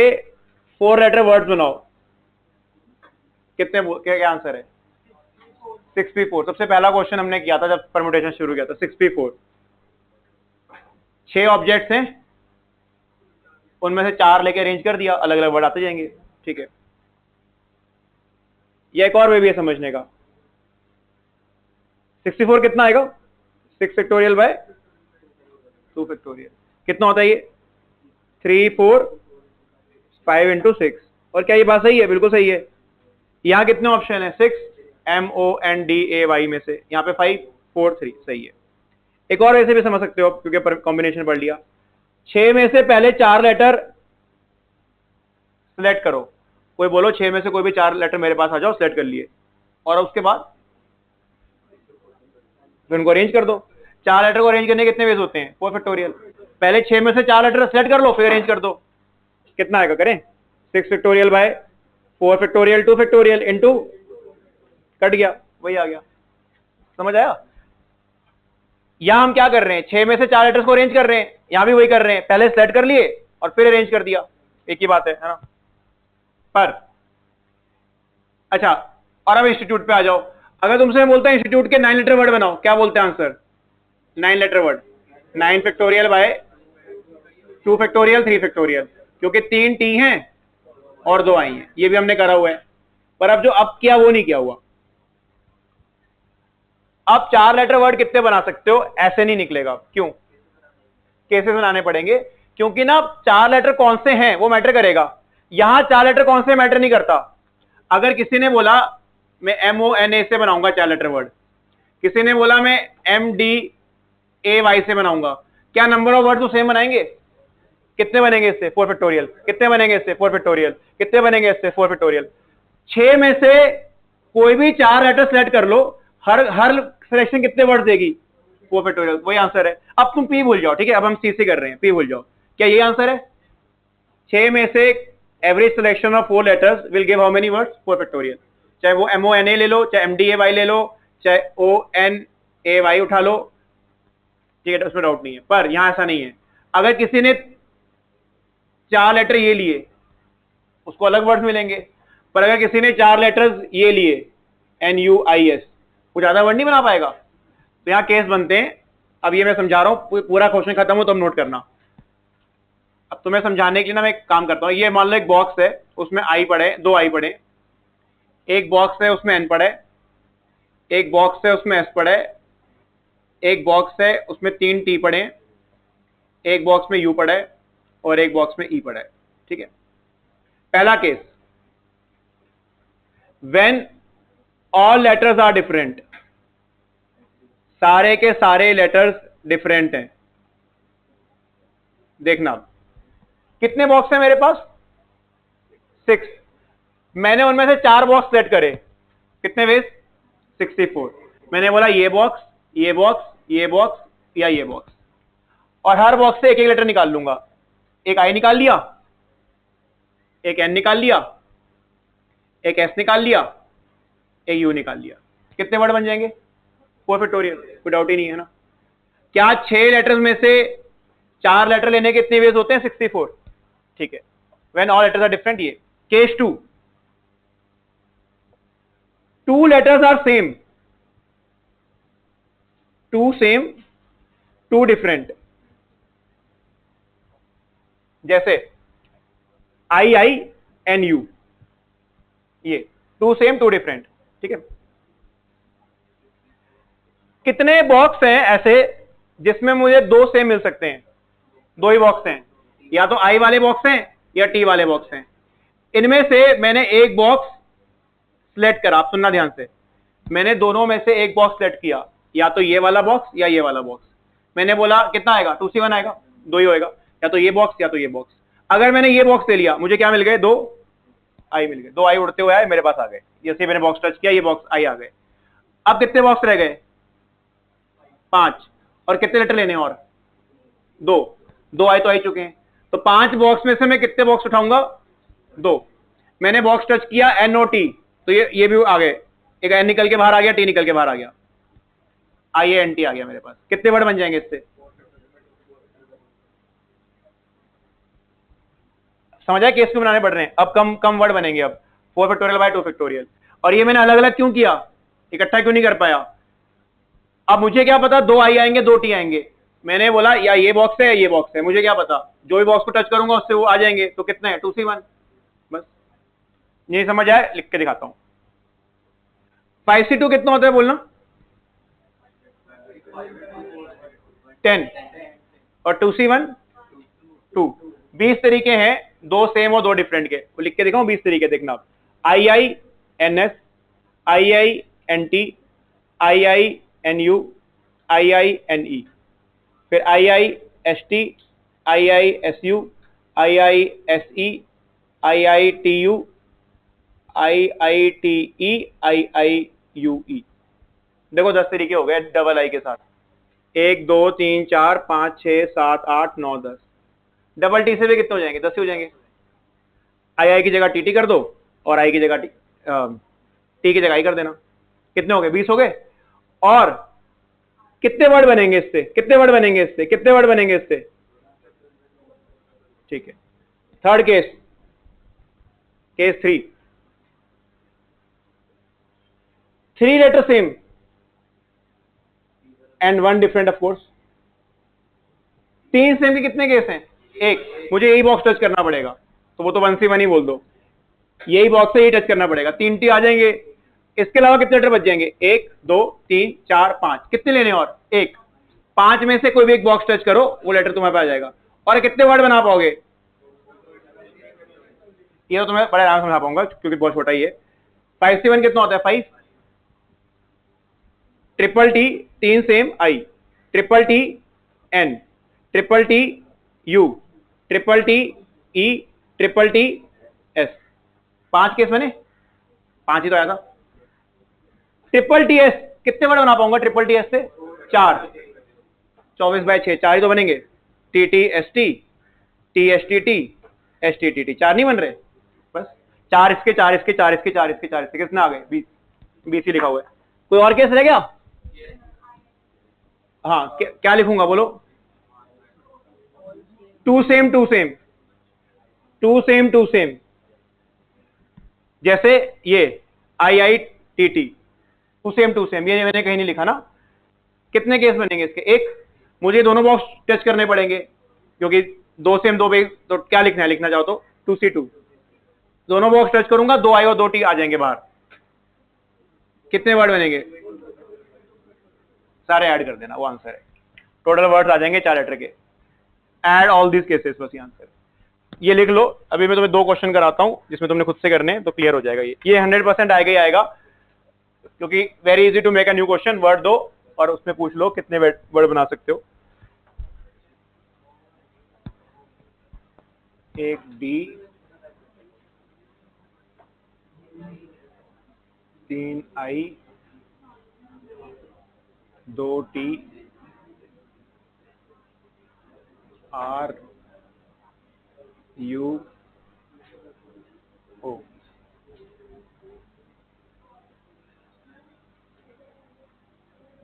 4 letter words बनाओ, कितने क्या आंसर है? 6P4. सबसे पहला क्वेश्चन हमने किया था जब परम्यूटेशन शुरू किया था. 6P4. 6 ऑब्जेक्ट्स हैं, उनमें से 4 लेके अरेंज कर दिया, अलग अलग वर्ड आते जाएंगे. ठीक है. यह एक और वे भी है समझने का. 64 कितना आएगा? 6 फैक्टोरियल बाय 2 फैक्टोरियल. कितना होता है ये? 3 4 5 इंटू 6. और क्या ये बात सही है? बिल्कुल सही है. यहाँ कितने ऑप्शन है? 6 MONDAY में से यहाँ पे 5 4 3. सही है. एक और ऐसे भी समझ सकते हो क्योंकि कॉम्बिनेशन पढ़ लिया. 6 में से पहले 4 लेटर सिलेक्ट करो. कोई बोलो 6 में से कोई भी 4 लेटर मेरे पास आ जाओ, सिलेक्ट कर लिए, और उसके बाद उनको अरेंज कर दो. 4 लेटर को अरेंज करने के कितने वेज होते हैं? 4 फैक्टोरियल. पहले 6 में से 4 लेटर सेलेक्ट कर लो, फिर अरेंज कर दो. कितना आएगा? करें 6 factorial bye 4 factorial 2 factorial into, cut गया, वही आ गया. समझ आया? यहां हम क्या कर रहे हैं? 6 में से 4 लेटर्स को अरेंज कर रहे हैं. यहां भी वही कर रहे हैं, पहले सेलेक्ट कर लिए और फिर अरेंज कर दिया. एक ही बात है ना? पर अच्छा, और अब इंस्टीट्यूट पे आ जाओ. अगर तुमसे मैं बोलता हूं इंस्टीट्यूट के 9 लेटर वर्ड बनाओ, क्या बोलते हैं answer? 9 letter word. 9 factorial by 2 factorial 3 factorial, क्योंकि 3 टी हैं और 2 आई हैं. ये भी हमने करा हुआ है. पर अब जो अब किया वो नहीं किया हुआ. अब 4 लेटर वर्ड कितने बना सकते हो? ऐसे नहीं निकलेगा. क्यों? केसेस बनाने पड़ेंगे, क्योंकि ना 4 लेटर कौन से हैं वो मैटर करेगा. यहां 4 लेटर कौन से मैटर नहीं करता. अगर किसी ने बोला मैं MONA से बनाऊंगा 4 लेटर वर्ड, किसी ने बोला मैं MDAY से बनाऊंगा, क्या नंबर ऑफ वर्ड तो सेम बनाएंगे? कितने बनेंगे इससे? 4 फैक्टोरियल. कितने बनेंगे इससे? 4 फैक्टोरियल. कितने बनेंगे इससे? 4 फैक्टोरियल. 6 में से कोई भी 4 लेटर सेलेक्ट कर लो, हर सिलेक्शन कितने वर्ड देगी? फोर फैक्टोरियल, वही आंसर है। अब तुम पी भूल जाओ, ठीक है, अब हम सी से कर रहे हैं, पी भूल जाओ। क्या ये आंसर है? 6 में से average selection of 4 letters will give how many words? 4 factorial. चाहे वो MONA ले लो, चाहे MDAY ले लो, चाहे ONAY उठा लो, ठीक है, उसमें डाउट नहीं है। पर यहां ऐसा नहीं है। अगर किसी ने 4 लेटर ये लिए उसको अलग वर्ड्स मिलेंगे, पर अगर किसी ने 4 लेटर्स ये लिए NUIS, वो ज्यादा वर्ड नहीं बना पाएगा। तो यहाँ केस बनते हैं। अब ये मैं समझा रहा हूं, पूरा क्वेश्चन खत्म हो तो हम नोट करना। अब तुम्हें समझाने के लिए ना मैं एक काम करता हूं। ये मान लो एक बॉक्स है, उसमें आई पड़े, 2 आई पड़े। एक बॉक्स है उसमें N पड़े, एक बॉक्स है उसमें S पड़े, एक बॉक्स है उसमें 3 T पड़े, एक बॉक्स में U पड़े और एक बॉक्स में E पड़े, ठीक है। पहला case, when all letters are different, सारे के सारे लेटर्स डिफरेंट हैं। देखना कितने बॉक्स हैं मेरे पास? 6। मैंने उनमें से 4 बॉक्स सेट करे, कितने वेज? 64। मैंने बोला ये बॉक्स, ये बॉक्स, ये बॉक्स या ये बॉक्स, और हर बॉक्स से एक एक लेटर निकाल लूंगा। एक आई निकाल लिया, एक एन निकाल लिया, एक एस निकाल लिया, एक यू निकाल लिया। कितने वर्ड बन जाएंगे? 4 फैक्टोरियल, कोई डाउट ही नहीं है ना। क्या 6 लेटर्स में से 4 लेटर लेने के कितने वेज होते हैं? 64, ठीक है। When all letters are different. ये case 2, 2 letters are same, 2 same 2 different. जैसे IINU, ये 2 सेम 2 डिफरेंट, ठीक है। कितने बॉक्स हैं ऐसे जिसमें मुझे 2 सेम मिल सकते हैं? 2 ही बॉक्स हैं, या तो आई वाले बॉक्स हैं या टी वाले बॉक्स हैं। इनमें से मैंने एक बॉक्स सिलेक्ट करा, आप सुनना ध्यान से। मैंने दोनों में से एक बॉक्स सेलेक्ट किया, या तो ये वाला बॉक्स या ये वाला बॉक्स। मैंने बोला कितना आएगा? 2C1 आएगा, 2 ही होएगा, या तो ये बॉक्स या तो ये बॉक्स। अगर मैंने ये बॉक्स ले लिया, मुझे क्या मिल गए? 2 आई मिल गए। 2 आई उड़ते हुए आए मेरे पास आ गए, जैसे मैंने बॉक्स टच किया ये बॉक्स आई आ गए। अब कितने बॉक्स रह गए? 5। और कितने लेटर लेने? और 2 आई तो आई चुके हैं। तो 5 बॉक्स में से मैं कितने बॉक्स उठाऊंगा? 2। मैंने बॉक्स टच किया NOT, तो ये भी आ गए। एक N निकल के बाहर आ गया, T निकल के बाहर आ गया, IANT आ गया मेरे पास। कितने वर्ड बन जाएंगे इससे? समझ आया केस क्यों बनाने पड़ रहे हैं? अब कम कम वर्ड बनेंगे। अब 4 फैक्टोरियल बाय 2 फैक्टोरियल। और ये मैंने अलग अलग क्यों किया? इकट्ठा क्यों नहीं कर पाया? अब मुझे क्या पता 2 आई आएंगे 2 T आएंगे। मैंने बोला या ये बॉक्स है या ये बॉक्स है, मुझे क्या पता, जो भी बॉक्स को टच करूंगा उससे वो आ जाएंगे। तो कितने हैं? 2C1। बस, नहीं समझ आए? लिख के दिखाता हूं। 5C2 कितना होता है बोलना? 10। और 2C1 2। 20 तरीके हैं, 2 सेम और 2 डिफरेंट के। वो लिख के दिखाऊं 20 तरीके? देखना आप। IINS, IINT, IINU, IINE, फिर IIST, IISU, IISE, IITU, IITE, IIUE। देखो 10 तरीके हो गए डबल आई के साथ। 1 2 3 4 5 6 7 8 9 10। डबल टी से भी कितने हो जाएंगे? 10 ही हो जाएंगे। आई की जगह टी कर दो और आई की जगह टी की जगह आई कर देना। कितने हो गए? 20 हो गए। और कितने वर्ड बनेंगे इससे? कितने वर्ड बनेंगे इससे? कितने वर्ड बनेंगे इससे? ठीक है। Third case, case 3, 3 letter same and 1 different of course. 3 same के कितने केस हैं? एक। मुझे यही बॉक्स टच करना पड़ेगा, तो वो तो 1C1 ही बोल दो। यही बॉक्स से ही टच करना पड़ेगा। 3 T आ जाएंगे। इसके अलावा कितने लेटर बच जाएंगे? 1 2 3 4 5। कितने लेने? और 1। 5 में से कोई भी एक बॉक्स टच करो, वो लेटर तुम्हारे पास आ जाएगा। और कितने वर्ड बना पाओगे? ये तो तुम्हें बड़े आराम से समझा पाऊंगा क्योंकि बहुत छोटा ही है। 5C1 कितना होता है? 5। Triple T 3 same I, triple T N, triple T U, triple T E, triple T S। 5 case बने? 5 ही तो आया था। ट्रिपल टी एस कितने वर्ड बना पाऊंगा? ट्रिपल टी एस से 4। 24/6 4 ही तो बनेंगे। T T S T, T S T T, S T T T, 4 नहीं बन रहे? बस 4 इसके 4 इसके 4 इसके 4 इसके 4 इसके कितने आ गए? 20। 20 ही लिखा हुआ है। कोई और केस रह गया? हाँ क्या लिखूंगा बोलो? Two same two same, two same two same. जैसे ये I I T T, two same two same, ये मैंने कहीं नहीं लिखा ना। कितने केस बनेंगे इसके? एक। मुझे दोनों बॉक्स टच करने पड़ेंगे क्योंकि दो सेम दो बेस, तो क्या लिखना है? लिखना चाहो तो 2C2, दोनों बॉक्स टच करूंगा, 2I और 2T आ जाएंगे बाहर। कितने वर्ड बनेंगे? सारे ऐड कर देना, वो आंसर है। टोटल वर्ड्स आ जाएंगे 4 लेटर के। ऐड ऑल दीज केसेस, बस ये आंसर। ये लिख लो। अभी मैं तुम्हें 2 क्वेश्चन कराता हूं जिसमें तुमने खुद से करने हैं, तो क्लियर हो जाएगा। ये 100% आएगा ही आएगा, क्योंकि very easy to make a new question. Word दो और उसमें पूछ लो कितने वर्ड बना सकते हो। एक D, 3I, 2T, R U O।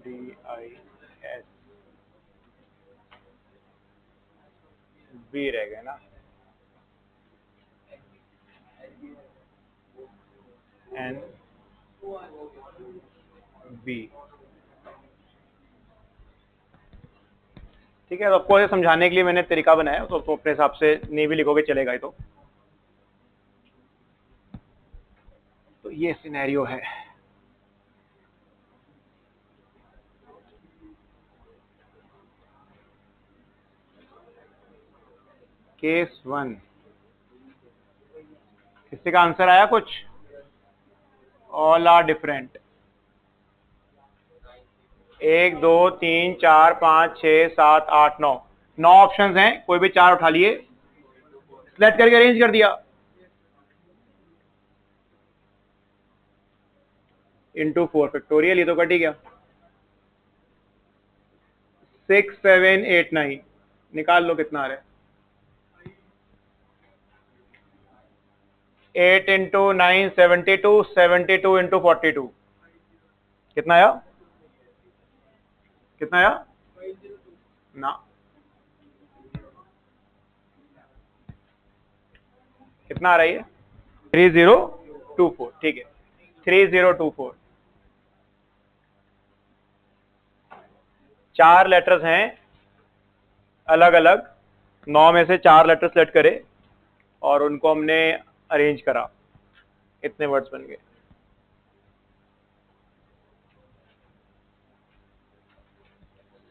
DIS B रह गए ना? N B। ठीक है, तो आपको समझाने के लिए मैंने तरीका बनाया, तो अपने हिसाब से नहीं भी लिखोगे चलेगा ही। तो ये सिनेरियो है। केस 1, किसी का आंसर आया कुछ? All are different. 1 2 3 4 5 6 7 8 9, 9 ऑप्शंस हैं, कोई भी 4 उठा लिए, सिलेक्ट करके अरेंज कर दिया। इंटू 4 फैक्टोरियल, ये तो कट ही गया। 6 7 8 9, निकाल लो कितना आ रहा है। 8 इंटू 9 72, 72 इंटू 42, कितना आया? कितना आया ना? कितना आ रहा है? 3024, ठीक है, 3024। 4 लेटर्स हैं अलग अलग, 9 में से 4 लेटर सेलेक्ट करे और उनको हमने अरेंज करा, इतने वर्ड्स बन गए।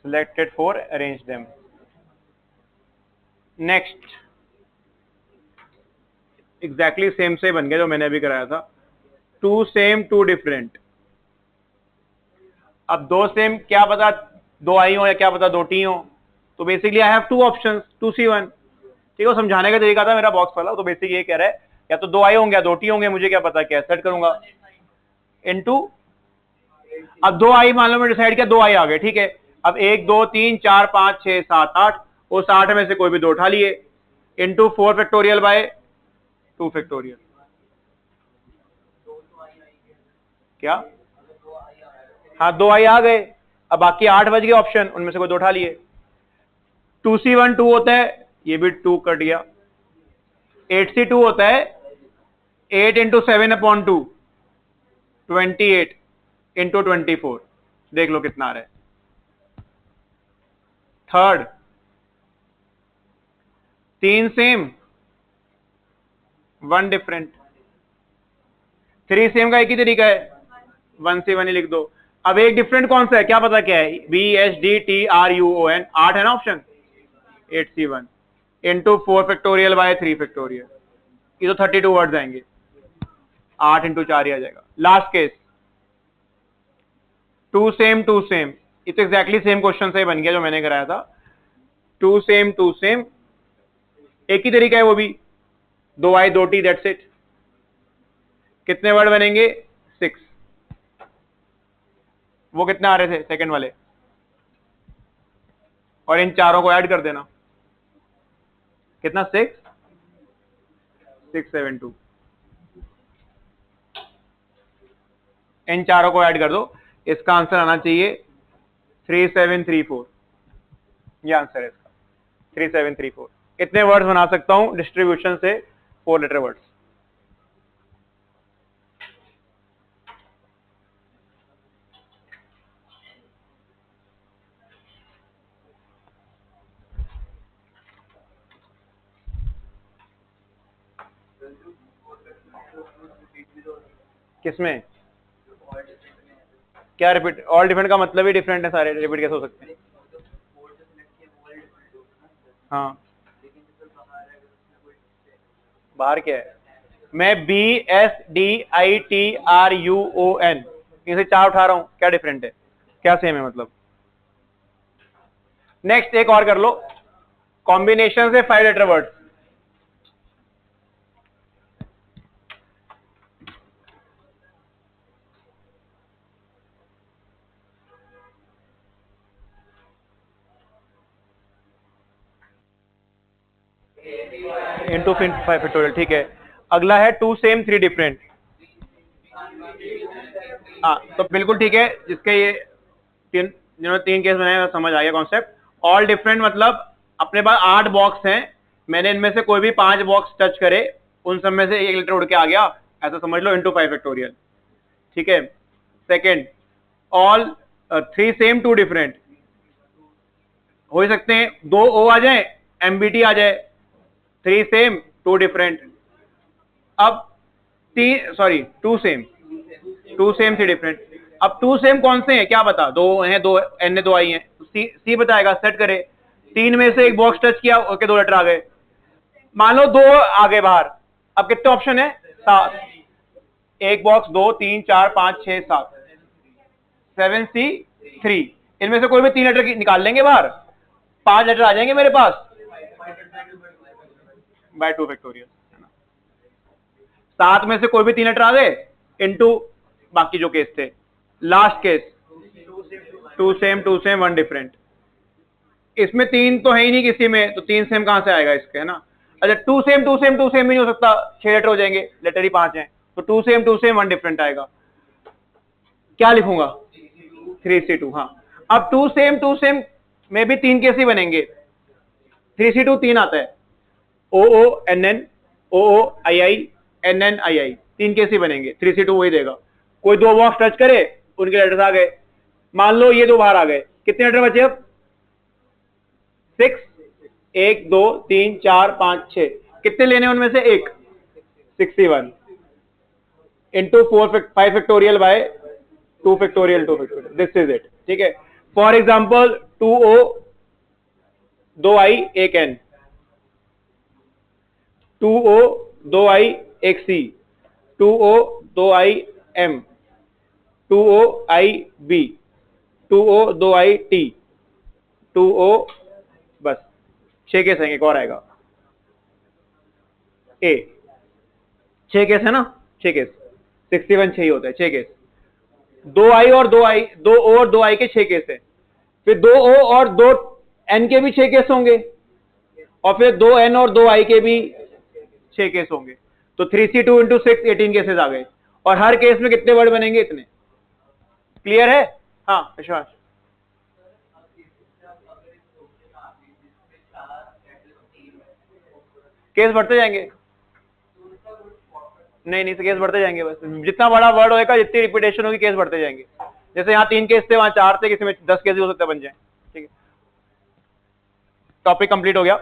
Selected 4, arrange them. Next, exactly same से बन गया जो मैंने अभी कराया था। 2 सेम 2 डिफरेंट। अब 2 सेम, क्या पता 2I हो या क्या पता 2T हो, तो basically I have 2 options, 2C1। ठीक है, समझाने का तरीका था मेरा बॉक्स वाला। तो बेसिक ये कह रहा है या तो 2I होंगे या 2T होंगे, मुझे क्या पता, क्या सेट करूंगा इनटू। अब 2I मान लो मैं डिसाइड किया 2I आ गए, ठीक है। अब 1 2 3 4 5 6 7 8, उस 8 में से कोई भी 2 उठा लिए, इंटू 4 फैक्टोरियल बाय 2 फैक्टोरियल। क्या? हाँ 2I आ गए। अब बाकी 8 बज गए ऑप्शन, उनमें से कोई 2 उठा लिए। 2C1 2 होता है, ये भी 2 कट गया। 8C2 होता है 8 इंटू 7/2, 28 इंटू 24, देख लो कितना आ रहा है। Third, 3 same 1 different. 3 सेम का एक ही तरीका है, 1 से 1 ही लिख दो। अब एक डिफरेंट कौन सा है, क्या पता क्या है? BSDTRUON, 8 है ना option, 8C1 into 4 factorial by 3 factorial, ये तो 32 वर्ड्स आएंगे। 8 इंटू 4 ही आ जाएगा। लास्ट केस, 2 सेम 2 सेम, ये तो एग्जैक्टली सेम क्वेश्चन से बन गया जो मैंने कराया था। 2 सेम 2 सेम, एक ही तरीका है वो भी, 2I 2T, दैट्स इट। कितने वर्ड बनेंगे? 6। वो कितने आ रहे थे सेकंड वाले? और इन चारों को ऐड कर देना, कितना 6,672, इन चारों को ऐड कर दो, इसका आंसर आना चाहिए 3734, ये आंसर है इसका 3734। इतने वर्ड्स बना सकता हूं डिस्ट्रीब्यूशन से, 4 लेटर वर्ड्स। किसमें क्या रिपीट? ऑल डिफरेंट का मतलब ही डिफरेंट है, सारे रिपीट कैसे हो सकते हैं? हाँ, बाहर क्या है? मैं BSDITRUON इनसे 4 उठा रहा हूं, क्या डिफरेंट है, क्या सेम है मतलब? नेक्स्ट एक और कर लो, कॉम्बिनेशन से 5 लेटर वर्ड। इंटू 5 फैक्टोरियल, ठीक है। अगला है 2 सेम 3 डिफरेंट। हाँ तो बिल्कुल ठीक है, जिसके ये जिन्होंने 3 केस बनाए समझ आ गया कॉन्सेप्ट। ऑल डिफरेंट मतलब अपने पास 8 बॉक्स हैं, मैंने इनमें से कोई भी 5 बॉक्स टच करे, उन सब में से एक लेटर उड़ के आ गया, ऐसा समझ लो, इंटू 5 फैक्टोरियल, ठीक है। सेकेंड, ऑल 3 सेम 2 डिफरेंट, हो ही सकते हैं 2 ओ आ जाए, MBT आ जाए, 3 सेम 2 डिफरेंट। अब 2 सेम 3 डिफरेंट। अब 2 सेम कौन से हैं क्या बता, 2 हैं, 2 एन ने 2 आई हैं, सी बताएगा, सेट करे, 3 में से एक बॉक्स टच किया, ओके 2 लेटर आ गए, मान लो 2 आ गए बाहर। अब कितने ऑप्शन है? 7, एक बॉक्स 2 3 4 5 6 7, 7C3, इनमें से कोई भी 3 लेटर निकाल लेंगे बाहर, 5 लेटर आ जाएंगे मेरे पास बाय 2 फैक्टोरियल, 7 में से कोई भी 3 लेटर आ गए इनटू बाकी जो केस थे। लास्ट केस 2 सेम 1 डिफरेंट, इसमें 3 तो है ही नहीं किसी में, तो 3 सेम कहां से आएगा इसके, है ना? अच्छा 2 सेम भी नहीं हो सकता, 6 लेटर हो जाएंगे, लेटर ही 5 हैं, तो 2 सेम 1 डिफरेंट आएगा, क्या लिखूंगा? 3C2। हाँ, अब 2 सेम में भी 3 केस ही बनेंगे, 3C2 3 आता है, OONN OOII NNII, 3 केस ही बनेंगे, 3C2 वही देगा। कोई 2 बॉक्स टच करे, उनके लेटर्स आ गए, मान लो ये 2 बाहर आ गए, कितने लेटर बचे अब? 6, 1 2 3 4 5 6, कितने लेने उनमें से? एक, 61 into 5 factorial by 2 factorial, this is it, ठीक है। For example 2O 2I 1N, 2O 2I 1C, 2O 2I M, 2OI B, 2O 2I T, 2O, बस 6 केस हैं, एक और आएगा A, 6 केस है ना, 6 केस, 61 6 ही होता है, 6 केस, 2I और 2I, 2O और 2I के 6 केस है, फिर 2O और 2N के भी 6 केस होंगे, और फिर 2N और 2I के भी 6 केस होंगे, तो 3C2 इंटू 6 18 केसेस आ गए, और हर केस में कितने वर्ड बनेंगे? इतने। क्लियर है? हाँ विश्वास, केस बढ़ते जाएंगे, नहीं केस बढ़ते जाएंगे, बस जितना बड़ा वर्ड होगा, जितनी रिपीटेशन होगी, केस बढ़ते जाएंगे। जैसे यहाँ 3 केस थे, वहां 4 थे, किसी में 10 केस भी हो सकते बन जाए, ठीक है। टॉपिक कंप्लीट हो गया।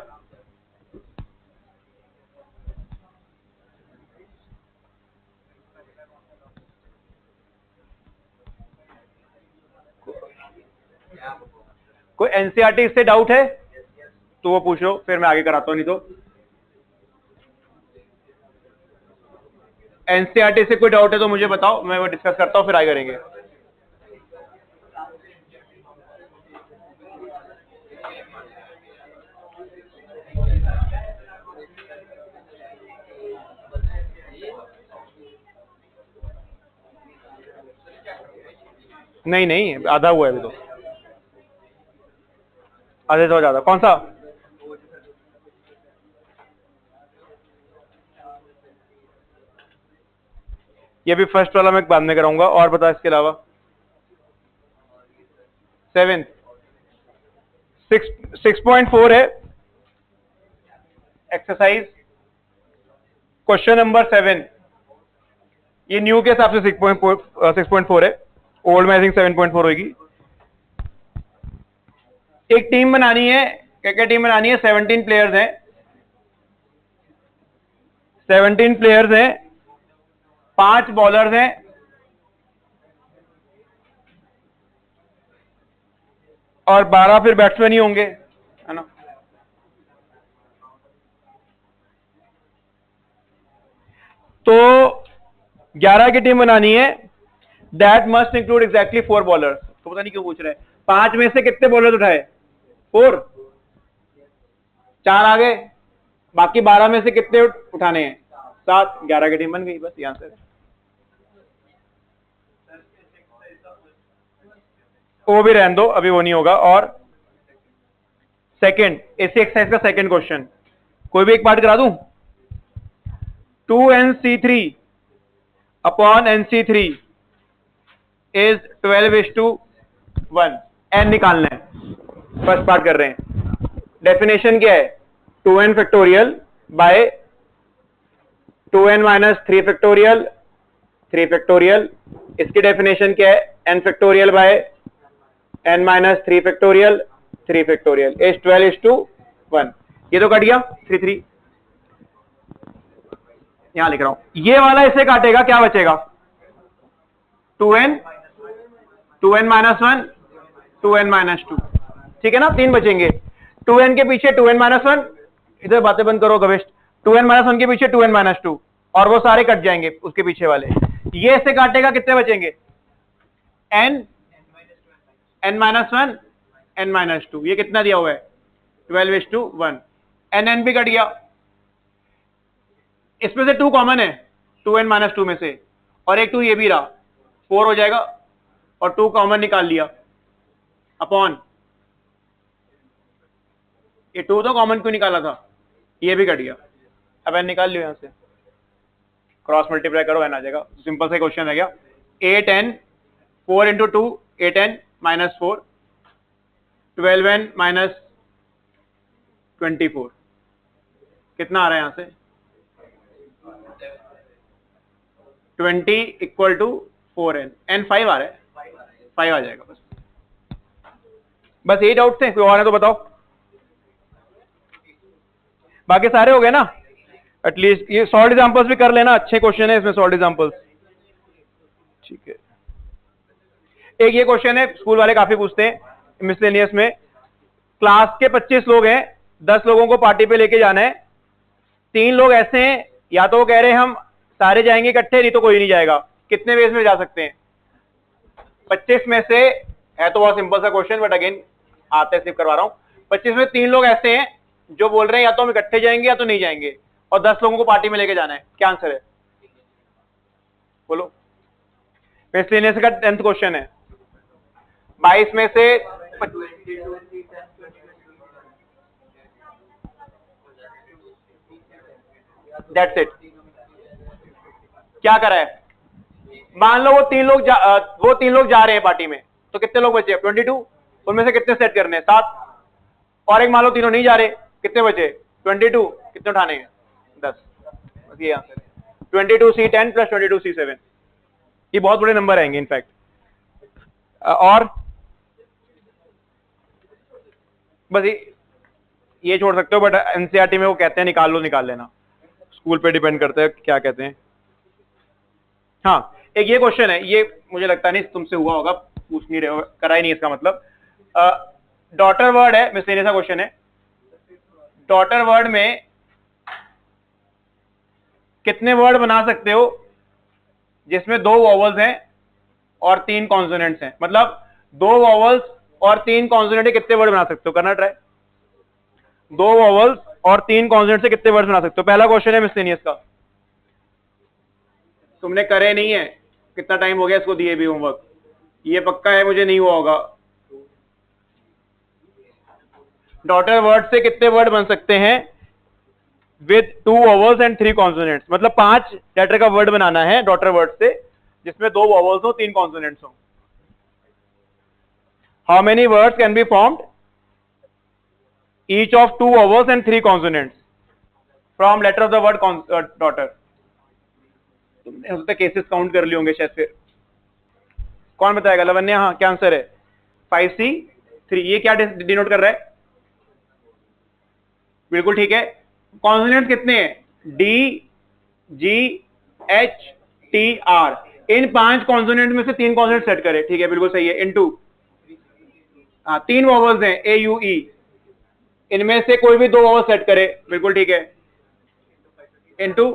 कोई एनसीईआरटी से डाउट है तो वो पूछ लो, फिर मैं आगे कराता हूं, नहीं तो एनसीईआरटी से कोई डाउट है तो मुझे बताओ, मैं वो डिस्कस करता हूं, फिर आगे करेंगे। नहीं आधा हुआ है अभी तो। आधे से और ज्यादा, कौन सा? ये भी फर्स्ट वाला मैं बाद में कराऊंगा। और बता इसके अलावा। 7 6.4 है एक्सरसाइज क्वेश्चन नंबर 7। ये न्यू के हिसाब से 6.4 है, ओल्ड में आई थिंक 7.4 होगी। एक टीम बनानी है, क्या टीम बनानी है? 17 प्लेयर्स हैं, 17 प्लेयर्स हैं, 5 बॉलर्स हैं और 12 फिर बैट्समैन ही होंगे, है ना। तो 11 की टीम बनानी है, that must include exactly 4 bowlers. तो पता नहीं क्यों पूछ रहे हैं 5 में से कितने बॉलर्स उठाए? 4, 4 आ गए, बाकी 12 में से कितने उठाने हैं? 7, 11 की टीम बन गई, बस यहां से। वो भी रहने दो, अभी वो नहीं होगा। और सेकंड, इसी एक्सरसाइज का सेकंड क्वेश्चन कोई भी एक पार्ट करा दूं। 2nc3 upon nc3 is 12:1। n निकालना है, फर्स्ट पार्ट कर रहे हैं। डेफिनेशन क्या है? 2n factorial by 2n minus 3 factorial 3 factorial. इसकी डेफिनेशन क्या है? n factorial by n minus 3 factorial 3 factorial is 12:1। ये तो कट गया 3 3, यहां लिख रहा हूं। ये वाला इसे काटेगा, क्या बचेगा? 2n माइनस 1 2n माइनस 2, ठीक है ना। 3 बचेंगे। 2n के पीछे 2n माइनस 1, इधर बातें बंद करो गवेश। 2n माइनस 1 के पीछे 2n माइनस 2 और वो सारे कट जाएंगे उसके पीछे वाले। ये इसे काटेगा, कितने बचेंगे? n minus 1 n minus 2। ये कितना दिया हुआ है? 12:1। n भी कट गया, इसमें से 2 कॉमन है 2n माइनस 2 में से, और एक 2 ये भी रहा, 4 हो जाएगा। और 2 कॉमन निकाल लिया अपॉन ये 2 तो कॉमन क्यों निकाला था? ये भी कट गया। अब n निकाल लियो, यहां से क्रॉस मल्टीप्लाई करो, n आ जाएगा। सिंपल सा क्वेश्चन है क्या? 8n 4 into 2 8n minus 4 12n minus 24 कितना आ रहा है यहां से? 20 इक्वल टू 4n। n 5 आ रहा है, 5 आ जाएगा। बस यही डाउट थे, कोई और है तो बताओ। बाकी सारे हो गए ना। एटलीस्ट ये सॉल्व एग्जांपल्स भी कर लेना, अच्छे क्वेश्चन है इसमें सॉल्व एग्जांपल्स, ठीक है। एक ये क्वेश्चन है, स्कूल वाले काफी पूछते हैं मिसलेनियस में। क्लास के 25 लोग हैं, 10 लोगों को पार्टी पे लेके जाना है। 3 लोग ऐसे हैं, या तो वो कह रहे हैं हम सारे जाएंगे इकट्ठे, नहीं तो कोई नहीं जाएगा। कितने वेज में जा सकते हैं? 25 में से, है तो बहुत सिंपल सा क्वेश्चन, बट अगेन आते सिर्फ करवा रहा हूं। 25 में 3 लोग ऐसे हैं जो बोल रहे हैं या तो हम इकट्ठे जाएंगे या तो नहीं जाएंगे, और 10 लोगों को पार्टी में लेके जाना है। क्या आंसर है? बोलो। मिसलेनियस का 10th क्वेश्चन है। 22 में से दैट्स इट। क्या करा है? मान लो वो 3 लोग जा रहे हैं पार्टी में, तो कितने लोग बचे? 22। उनमें से कितने सेट करने हैं? 7। और एक मान लो तीनों नहीं जा रहे, कितने बचे? 22। कितने उठाने हैं? 10। बस ये आंसर है। 22C10 plus 22C7। ये बहुत बड़े नंबर आएंगे इनफैक्ट। और बस ये छोड़ सकते हो, बट एनसीईआरटी में वो कहते हैं निकाल लो, निकाल लेना। स्कूल पे डिपेंड करता है क्या कहते हैं। हाँ, एक ये क्वेश्चन है, ये मुझे लगता नहीं तुमसे हुआ होगा, पूछ नहीं रहे हो, करा ही नहीं इसका मतलब। डॉटर वर्ड है, मिसलेनियस का क्वेश्चन है। डॉटर वर्ड में कितने वर्ड बना सकते हो जिसमें 2 वॉवल्स हैं और 3 कॉन्सोनेंट्स हैं? मतलब 2 वॉवल्स और 3 कॉन्सोनेंट कितने वर्ड बना सकते हो? करना ट्राई। 2 वॉवल्स और 3 कॉन्सोनेंट से कितने वर्ड बना सकते हो? पहला क्वेश्चन है मिसलेनियस का, तुमने करे नहीं है, कितना टाइम हो गया इसको दिए भी होमवर्क, ये पक्का है मुझे नहीं हुआ होगा। डॉटर वर्ड से कितने वर्ड बन सकते हैं विद 2 वॉवल्स एंड 3 कॉन्सोनेंट्स, मतलब 5 लेटर का वर्ड बनाना है डॉटर वर्ड से जिसमें 2 वॉवल्स हो 3 कॉन्सोनेंट्स हो। How many words can be formed each of 2 vowels and 3 consonants from letter of the word daughter. तुमने हो सकता है केसेस काउंट कर लिए होंगे शायद, फिर कौन बताएगा? लवन्या, हाँ क्या आंसर है? 5C3। ये क्या डिनोट कर रहा है? बिल्कुल ठीक है। कॉन्सोनेंट्स कितने हैं? D, G, H, T, R. इन 5 कॉन्सोनेंट में से 3 कॉन्सोनेंट सेट करें, ठीक है बिल्कुल सही है। इनटू, हाँ 3 वॉवल्स हैं ए यू ई, इनमें से कोई भी 2 वॉवल सेट करे, बिल्कुल ठीक है। इनटू,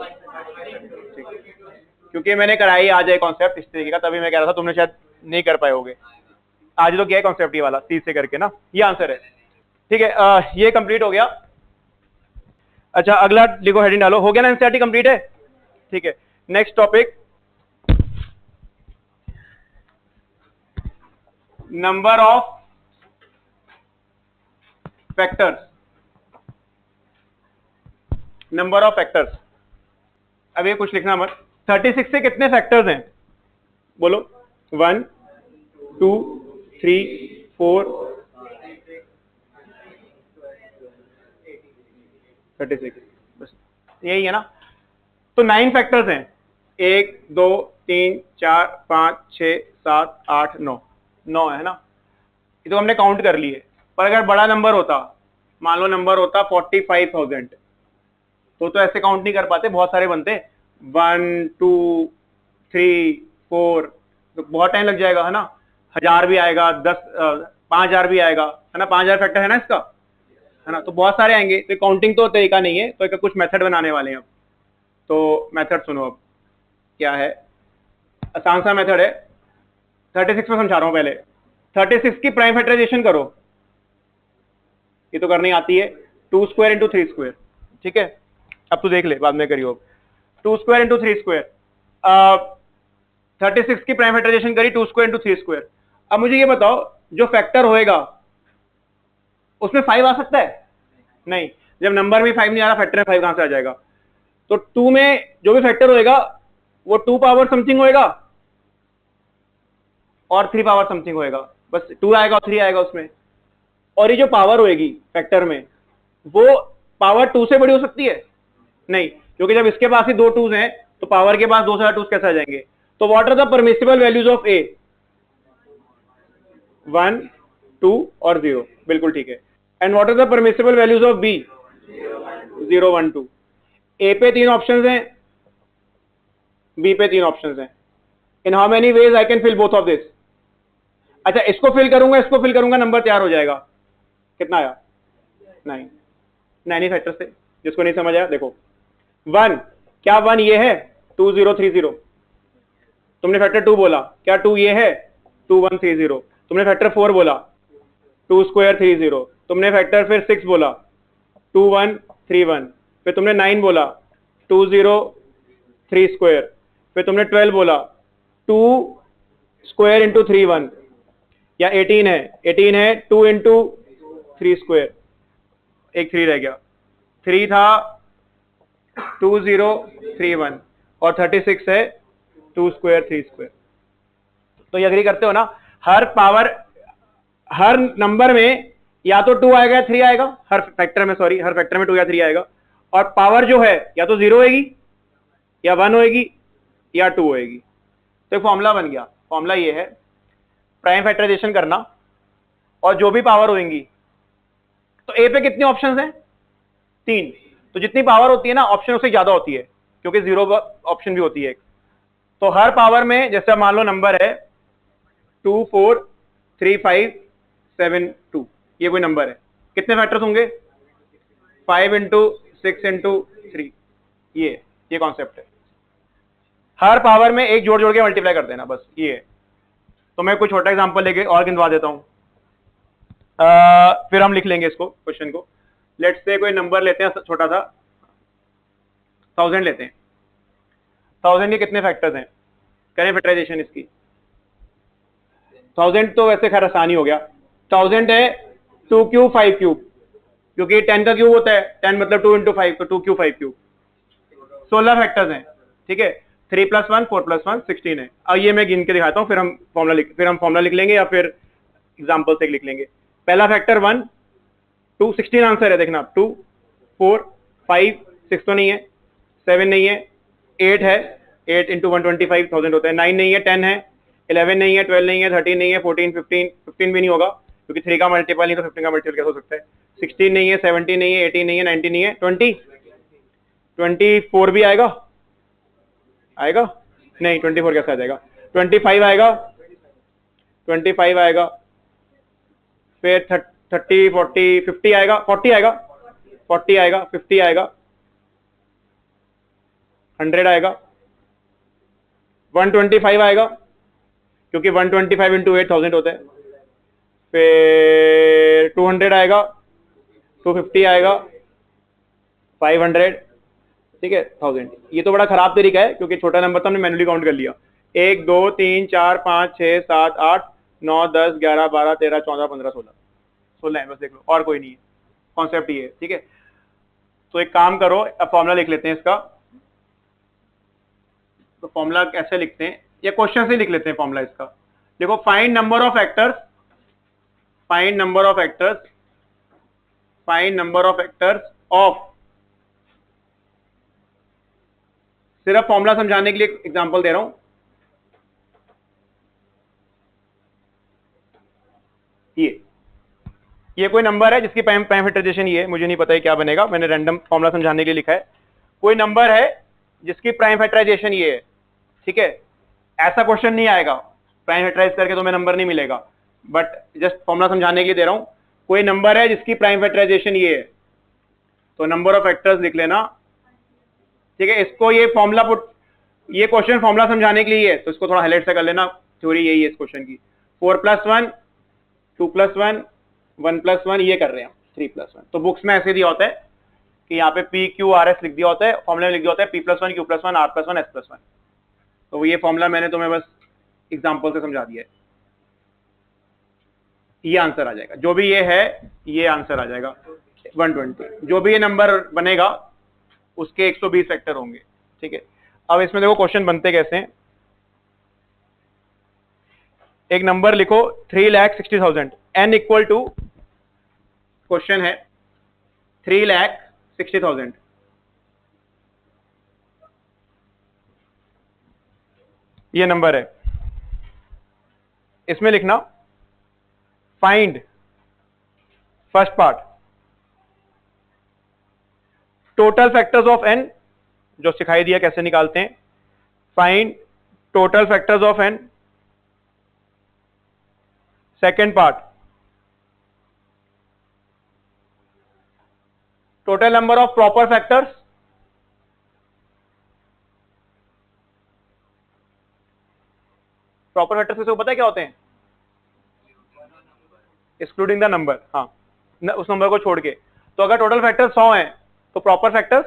क्योंकि मैंने कराई आज एक कॉन्सेप्ट इस तरीके का, तभी मैं कह रहा था तुमने शायद नहीं कर पाए होगे। आज तो क्या है कॉन्सेप्ट ये वाला 30 से करके ना, ये आंसर है, ठीक है। ये कंप्लीट हो गया। अच्छा अगला लिखो, हेडिंग डालो। हो गया ना, एनसीईआरटी कंप्लीट है, ठीक है। Next topic, number of factors. Number of factors, अब ये कुछ लिखना मत। 36 से कितने फैक्टर्स हैं? बोलो। 1, 2, 3, 4, 36, बस यही है ना। तो 9 फैक्टर्स हैं। 1, 2, 3, 4, 5, 6, 7, 8, 9, 9 है ना। ये तो हमने काउंट कर लिए। पर अगर बड़ा नंबर होता, मान लो नंबर होता 45,000, तो ऐसे काउंट नहीं कर पाते, बहुत सारे बनते। 1, 2, 3, 4, तो बहुत टाइम लग जाएगा है ना। 1000 भी आएगा, 5000 भी आएगा है ना। 5000 फैक्टर है ना इसका, है ना। तो बहुत सारे आएंगे, तो काउंटिंग तो तरीका नहीं है, तो एक कुछ मेथड बनाने वाले हैं अब। तो मेथड सुनो अब क्या है। आसान सा मेथड है, 36 में समझा रहा हूं पहले। 36 की प्राइम फैक्टराइजेशन करो, ये तो करनी आती है। 2 स्क्वायर इंटू 3 स्क्वायर, ठीक है। अब तो देख ले, बाद में करियो। 2 स्क्वायर इंटू 3 स्क्वायर, 36 की प्राइम फैक्टराइजेशन करी 2 स्क्वायर इंटू 3 स्क्वायर। अब मुझे ये बताओ, जो फैक्टर होएगा उसमें 5 आ सकता है? नहीं, जब नंबर में 5 नहीं आ रहा, फैक्टर में 5 कहां से आ जाएगा? तो 2 में जो भी फैक्टर होएगा वो 2 पावर समथिंग होएगा और 3 पावर समथिंग होएगा, बस 2 आएगा और 3 आएगा उसमें। और ये जो पावर होएगी फैक्टर में, वो पावर 2 से बड़ी हो सकती है? नहीं, क्योंकि जब इसके पास ही 2 2s हैं, तो पावर के पास 2 से 2s कैसे आ जाएंगे? तो what are the permissible values of A? 1, 2 और 0, बिल्कुल ठीक है। And what are the permissible values of B? 0, 1, 2। A पे 3 ऑप्शंस हैं, बी पे 3 ऑप्शंस हैं। In how many ways I can fill both of this? अच्छा, इसको फिल करूंगा, इसको फिल करूंगा, नंबर तैयार हो जाएगा। कितना आया? 9। 9 ही फैक्टर से। जिसको नहीं समझ आया देखो। 1, क्या 1 ये है? 2, 0, 3, 0। तुमने फैक्टर 2 बोला, क्या 2 ये है? 2, 1, 3, 0। तुमने फैक्टर 4 बोला, 2 स्क्वायर 3, 0। तुमने फैक्टर फिर 6 बोला, 2, 1, 3, 1। फिर तुमने 9 बोला, 2, 0, 3 स्क्वायर। फिर तुमने 12 बोला, 2 स्क्वायर इंटू 3, 1। या 18 है, 18 है 2 इंटू 3 स्क्वायर, एक 3 रह गया। 3 था 2, 0, 3, 1 और 36 है 2 स्क्वायर 3 स्क्वायर। तो ये एग्री करते हो ना? हर पावर, हर नंबर में या तो 2 आएगा या 3 आएगा, हर फैक्टर में, सॉरी हर फैक्टर में 2 या 3 आएगा। और पावर जो है या तो 0 होएगी या 1 होएगी या 2 होएगी। तो एक फॉर्मूला बन गया। फॉर्मूला ये है, प्राइम फैक्टराइजेशन करना और जो भी पावर होंगी। तो ए पे कितने ऑप्शंस हैं? 3। तो जितनी पावर होती है ना, ऑप्शन उससे ज्यादा होती है, क्योंकि 0 ऑप्शन भी होती है। तो हर पावर में, जैसे मान लो नंबर है 2, 4, 3, 5, 7, 2, ये कोई नंबर है, कितने फैक्टर्स होंगे? 5 इंटू 6 इंटू 3। ये कॉन्सेप्ट है। हर पावर में एक जोड़ जोड़ के मल्टीप्लाई कर देना, बस ये है। तो मैं कोई छोटा एग्जांपल लेके और गिनवा देता हूं, फिर हम लिख लेंगे इसको, क्वेश्चन को। लेट्स से कोई नंबर लेते हैं छोटा सा, 1000 लेते हैं। 1000 के कितने फैक्टर्स हैं? करें फैक्टराइजेशन इसकी। 1000 तो वैसे खैर आसानी हो गया। 1000 है 2 क्यूब 5 क्यूब, क्योंकि 10 का क्यूब होता है, 10 मतलब 2 इंटू 5, तो 2 क्यूब 5 क्यूब, 16 फैक्टर्स हैं, ठीक है। 3 + 1 4 + 1 16 है। अब ये मैं गिन के दिखाता हूँ, फिर हम फॉर्मूला लिख लेंगे या फिर एग्जाम्पल से लिख लेंगे। पहला फैक्टर 1 2 16 आंसर है, देखना 2 4 5 6 तो नहीं है, 7 नहीं है, 8 है, 8 इंटू 125,000 होता है, 9 नहीं है, 10 है, 11 नहीं है, 12 नहीं है, 13 नहीं है, 14 15 भी नहीं होगा क्योंकि 3 का मल्टीपल नहीं तो 15 का मल्टीपल कैसे हो सकता है, 16 नहीं है, 17 नहीं है, 18 नहीं है, 19 नहीं है, 24 भी आएगा, आएगा नहीं, 24 कैसे आ जाएगा, 25 आएगा, 25 आएगा, फिर 30 40 50 आएगा, 40 आएगा, 40 आएगा, 50 आएगा, 100 आएगा, 125 आएगा क्योंकि 125 इंटू 8,000 होता है, फिर 200 आएगा, 250 आएगा, 500, ठीक है, 1000। ये तो बड़ा खराब तरीका है क्योंकि छोटा नंबर तो हमने मैन्युअली काउंट कर लिया, 1 2 3 4 5 6 7 8 9 10 11 12 13 14 15 16 है, बस देख लो, और कोई नहीं है, कॉन्सेप्ट ये है, ठीक है। तो एक काम करो, अब फॉर्मूला लिख लेते हैं इसका। तो फॉर्मूला कैसे लिखते हैं, या क्वेश्चन से लिख लेते हैं फॉर्मूला इसका। देखो, find number of factors, find number of factors, find number of factors of, सिर्फ फॉर्मूला समझाने के लिए एग्जांपल दे रहा हूं। ये कोई नंबर है जिसकी प्राइम फैक्टराइजेशन ये है, मुझे नहीं पता है क्या बनेगा, मैंने रैंडम फॉर्मूला समझाने के लिए लिखा है। कोई नंबर है जिसकी प्राइम फैक्टराइजेशन ये है, ठीक है। ऐसा क्वेश्चन नहीं आएगा, प्राइम फैक्टराइज करके तुम्हें नंबर नहीं मिलेगा, बट जस्ट फॉर्मूला समझाने के लिए दे रहा हूं। कोई नंबर है जिसकी प्राइम फैक्टराइजेशन ये है, तो नंबर ऑफ फैक्टर्स लिख लेना, ठीक है। इसको ये फॉर्मूला ये क्वेश्चन फॉर्मूला समझाने के लिए है, तो इसको थोड़ा हाईलाइट से कर लेना, थ्योरी यही है इस क्वेश्चन की। 4 + 1 2 + 1 1 + 1 ये कर रहे हैं, 3 + 1। तो बुक्स में ऐसे दिया होता है कि यहाँ पे PQRS लिख दिया होता है, फॉर्मूला लिख दिया होता है P + 1 Q + 1 R + 1 S + 1। तो ये फॉर्मूला मैंने तुम्हें बस एग्जांपल से समझा दिया है, ये आंसर आ जाएगा, जो भी ये है ये आंसर आ जाएगा 120। जो भी ये नंबर बनेगा उसके 120 फैक्टर होंगे, ठीक है। अब इसमें देखो क्वेश्चन बनते कैसे हैं। एक नंबर लिखो 3,60,000, n इक्वल टू, क्वेश्चन है 3,60,000, ये नंबर है। इसमें लिखना find, first part, total factors of n, जो सिखाई दिया कैसे निकालते हैं, find total factors of n। Second part, total number of proper factors. Proper factors से पता है क्या होते हैं, एक्सक्लूडिंग द नंबर, हाँ उस नंबर को छोड़ के। तो अगर टोटल फैक्टर 100 हैं तो प्रॉपर फैक्टर्स,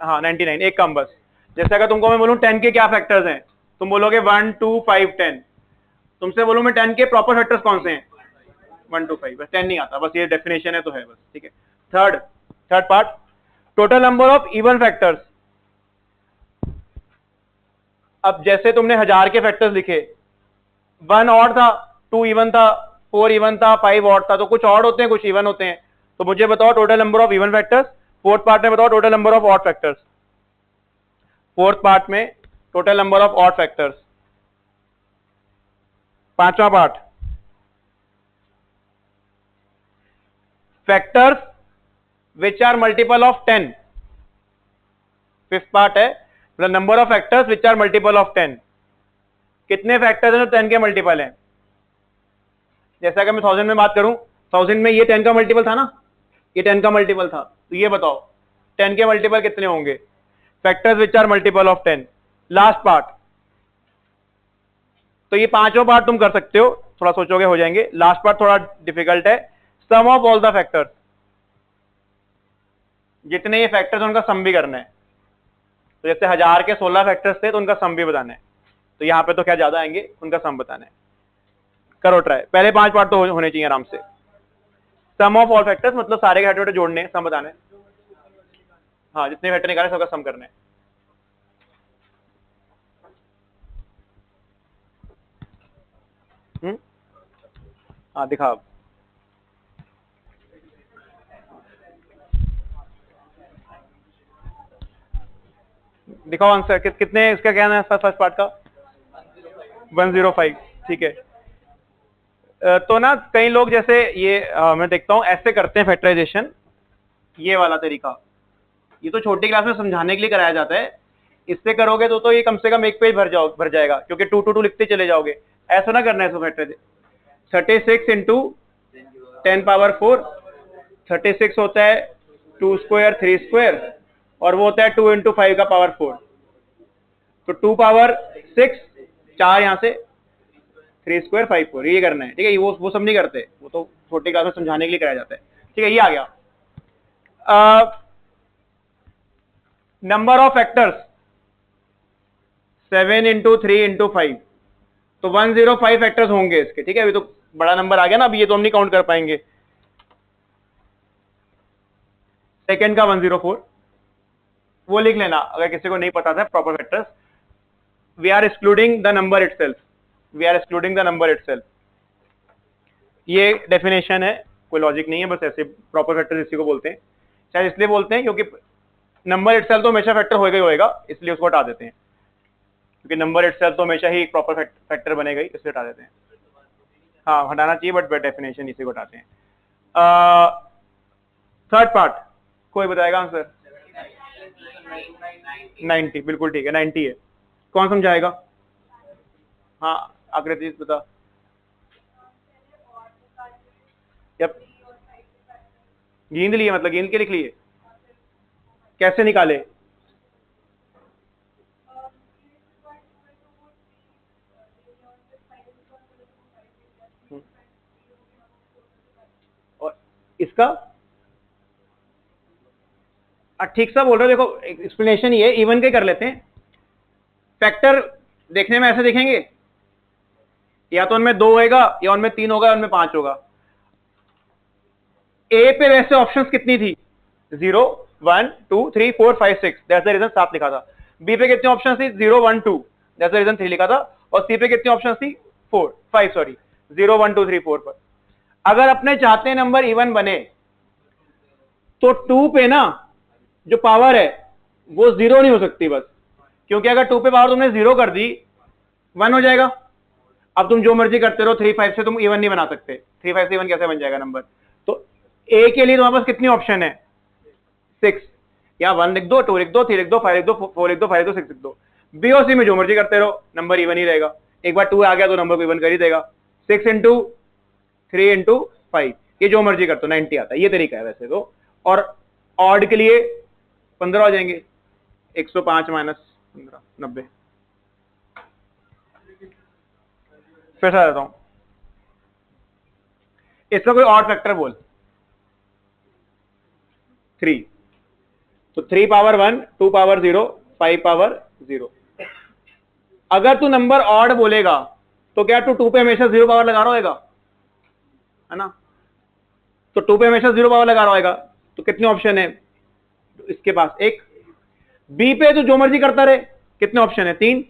हाँ 99, एक कम बस। जैसे अगर तुमको मैं बोलूं 10 के क्या फैक्टर्स हैं, तुम बोलोगे 1 2 5 10। तुमसे बोलूं मैं 10 के प्रॉपर फैक्टर्स कौन से हैं, 1 2 5, बस 10 नहीं आता, बस ये डेफिनेशन है तो है बस, ठीक है। Third part, total number of even factors. अब जैसे तुमने 1000 के फैक्टर्स लिखे, 1 ऑड था, 2 इवन था, 4 इवन था, 5 ऑड था, तो कुछ ऑड होते हैं कुछ इवन होते हैं। तो मुझे बताओ total number of even factors. Fourth part में बताओ total number of odd factors. Fourth part में total number of odd factors. पांचवा part, factors which are multiple of 10। Fifth part है मतलब number of factors which are multiple of 10। कितने factors हैं जो 10 के मल्टीपल हैं। जैसा अगर मैं 1000 में बात करूं, 1000 में ये 10 का मल्टीपल था ना, ये 10 का मल्टीपल था, तो ये बताओ 10 के मल्टीपल कितने होंगे, factors which are multiple of 10। Last part, तो ये पांचों पार्ट तुम कर सकते हो, थोड़ा सोचोगे हो जाएंगे। लास्ट पार्ट थोड़ा डिफिकल्ट है, सम ऑफ ऑल द फैक्टर्स। जितने ये फैक्टर्स उनका सम भी करना है। तो जैसे 1000 के 16 फैक्टर्स थे तो उनका सम भी बताना है, तो यहां पे तो क्या ज्यादा आएंगे, उनका सम बताना है। करो ट्राई, पहले 5 पार्ट तो होने चाहिए आराम से। सम ऑफ ऑल फैक्टर्स मतलब सारे के फैक्टर जोड़ने हैं, सम बताने। हाँ, जितने फैक्टर निकाले सबका सम करने। हाँ दिखा अब। दिखाओ आंसर कितने, इसका क्या है फर्स्ट पार्ट का? 105। ठीक है। तो ना कई लोग जैसे ये मैं देखता हूं ऐसे करते हैं फैक्टराइजेशन, ये वाला तरीका। ये तो छोटी क्लास में समझाने के लिए कराया जाता है। इससे करोगे तो ये कम से कम एक पेज भर जाएगा, क्योंकि 2 2 2 लिखते चले जाओगे। ऐसा ना करना है इसको फैक्टराइजेशन। 36 इंटू 10 पावर 4, 36 होता है 2 स्क्वायर 3 स्क्वायर, और वो होता है 2 इंटू 5 का पावर 4। तो 2 पावर 6, 4 यहां से, 3 स्क्वायर 5 4, ये करना है। ठीक है, वो सब नहीं करते, वो तो छोटी क्लास में समझाने के लिए कराया जाता है। ठीक है, ये आ गया। Number of factors 7 into 3 into 5, तो 105 फैक्टर्स होंगे इसके। ठीक है, अभी तो बड़ा नंबर आ गया ना, अभी ये तो हम नहीं काउंट कर पाएंगे। सेकेंड का 104, वो लिख लेना अगर किसी को नहीं पता था proper factors. We are excluding the number itself, we are excluding the number itself. ये डेफिनेशन है, कोई लॉजिक नहीं है, बस ऐसे प्रॉपर फैक्टर इसी को बोलते हैं। शायद इसलिए बोलते हैं क्योंकि नंबर इटसेल्फ तो हमेशा फैक्टर होएगा ही होएगा, इसलिए उसको हटा देते हैं। क्योंकि नंबर इटसेल्फ तो हमेशा ही एक प्रॉपर फैक्टर बनेगा ही, इसलिए हटा देते हैं। हाँ, हटाना चाहिए, बट डेफिनेशन इसी को हटाते हैं। थर्ड पार्ट कोई बताएगा आंसर? 90, बिल्कुल ठीक है, 90 है। कौन समझाएगा? हाँ, आकृति बता। जब गेंद लिए मतलब गेंद के लिख लिए, कैसे निकाले? और इसका ठीक सा बोल रहे हो। देखो एक्सप्लेनेशन ये इवन के कर लेते हैं। फैक्टर देखने में ऐसे दिखेंगे, या तो उनमें 2 होगा, या उनमें 3 होगा, या उनमें 5 होगा। ए पे वैसे ऑप्शंस कितनी थी? 0 1 2 3 4 5 6, दैट्स द रीजन 7 लिखा था। बी पे कितने ऑप्शन थी? 0 1 2, दैट्स द रीजन 3 लिखा था। और सी पे कितने ऑप्शन थी? 4 5 सॉरी, 0 1 2 3 4 पर। अगर अपने चाहते हैं नंबर इवन बने, तो 2 पे ना जो पावर है वो 0 नहीं हो सकती बस, क्योंकि अगर 2 पे पावर तुमने 0 कर दी 1 हो जाएगा। अब तुम जो मर्जी करते रहो, 3 5 से तुम इवन नहीं बना सकते। 3 5 से इवन कैसे बन जाएगा नंबर? तो ए के लिए तुम्हारे पास कितनी ऑप्शन है? 6, या 1 लिख दो, 2 लिख दो, 3 लिख दो, 5 लिख दो, 4 लिख दो, 5 लिख दो, 6 लिख दो। बी और सी में जो मर्जी करते रहो, नंबर इवन ही रहेगा। एक बार 2 आ गया तो नंबर को इवन कर ही देगा। 6 इंटू 3 इंटू 5, ये जो मर्जी करते हो 90 आता है। ये तरीका है वैसे तो। और ऑड के लिए 15 हो जाएंगे, 105 माइनस 15 90। फिर से देता हूं, इसका कोई और फैक्टर बोल। 3, तो 3 पावर 1, 2 पावर 0, 5 पावर 0। अगर तू नंबर ऑड बोलेगा तो क्या तू 2 पे हमेशा 0 पावर लगा रहा होगा, है ना? तो 2 पे हमेशा 0 पावर लगा रहा होगा, तो कितने ऑप्शन है इसके पास? एक। बी पे तो जो मर्जी करता रहे, कितने ऑप्शन है? 3।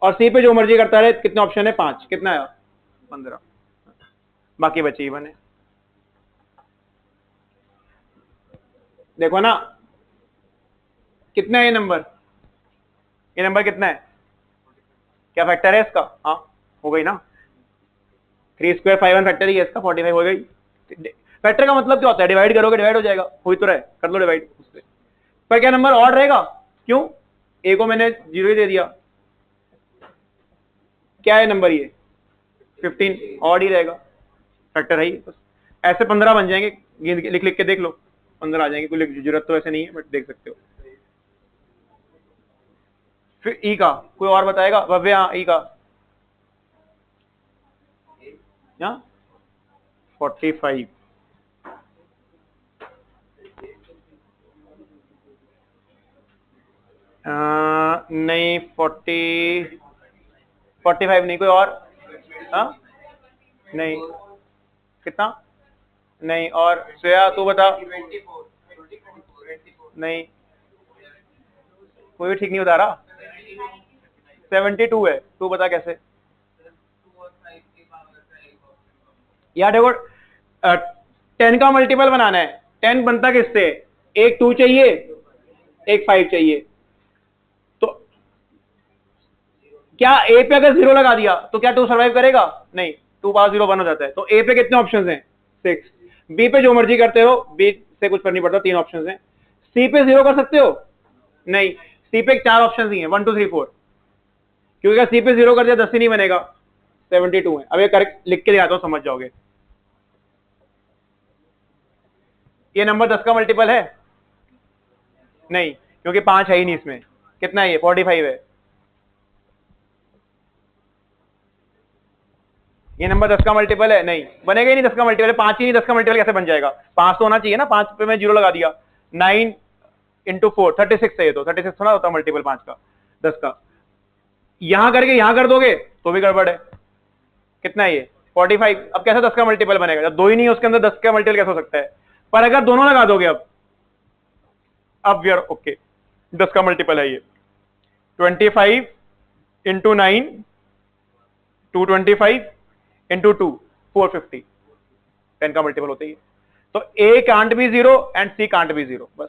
और सी पे जो मर्जी करता रहे, कितने ऑप्शन है? 5। कितना आया? 15। बाकी बचे इवन है। देखो ना कितना है ये नंबर, ये नंबर कितना है? क्या फैक्टर है इसका? हाँ, हो गई ना। 3 स्क्वायर 5 1 फैक्टर ही है इसका, 45 हो गई। फैक्टर का मतलब क्या होता है? डिवाइड करोगे डिवाइड हो जाएगा, हुई तो रहे, कर लो डिवाइड उससे। पर क्या नंबर ऑड रहेगा? क्यों? ए को मैंने 0 ही दे दिया। क्या है नंबर ये? 15, ऑड ही रहेगा, फैक्टर है ही बस। ऐसे 15 बन जाएंगे, लिख लिख के देख लो, 15 आ जाएंगे। कोई जरूरत तो ऐसे नहीं है, बट देख सकते हो। फिर ई का कोई और बताएगा? भव्य, हाँ ई का। 45। नहीं 45 नहीं, कोई और? हाँ नहीं, कितना? नहीं, और श्रेया तू बता। नहीं, कोई भी ठीक नहीं बता रहा। 72 है, तू बता कैसे। यार देखो, 10 का मल्टीपल बनाना है। 10 बनता किससे? एक 2 चाहिए, एक 5 चाहिए। तो क्या ए पे अगर 0 लगा दिया तो क्या 2 सर्वाइव करेगा? नहीं, 2 पावर 0 1 हो जाता है। तो ए पे कितने ऑप्शंस हैं? 6। बी पे जो मर्जी करते रहो, बी से कुछ फर्क नहीं पड़ता, 3 ऑप्शंस हैं। सी पे 0 कर सकते हो? नहीं, सी पे 4 ऑप्शंस ही हैं, 1 2 3 4। क्योंकि अगर सी पे 0 कर दिया 10 ही नहीं बनेगा, 72 है। अब ये करेक्ट लिख के दिखाता हूं, समझ जाओगे। ये नंबर 10 का मल्टीपल है? नहीं, क्योंकि 5 है ही नहीं इसमें। कितना है ये? 45 है। ये नंबर 10 का मल्टीपल है? नहीं, बनेगा ही नहीं 10 का मल्टीपल। 5 ही नहीं, 10 का मल्टीपल कैसे बन जाएगा? 5 तो होना चाहिए ना, 5 पे मैं 0 लगा दिया। 9 इंटू 4 36 है। ये तो 36 थोड़ा होता मल्टीपल 5 का, 10 का। यहां करके यहां कर दोगे तो भी गड़बड़ है। कितना है ये? 45। अब कैसे 10 का मल्टीपल बनेगा जब दो ही नहीं है उसके अंदर? 10 का मल्टीपल कैसे हो सकता है? पर अगर दोनों लगा दोगे, अब वी आर ओके। 10 का मल्टीपल है ये। 25 इंटू 9 225 इंटू 2 450। 10 का मल्टीपल होते ही। तो A can't be 0 and C can't be 0। बस।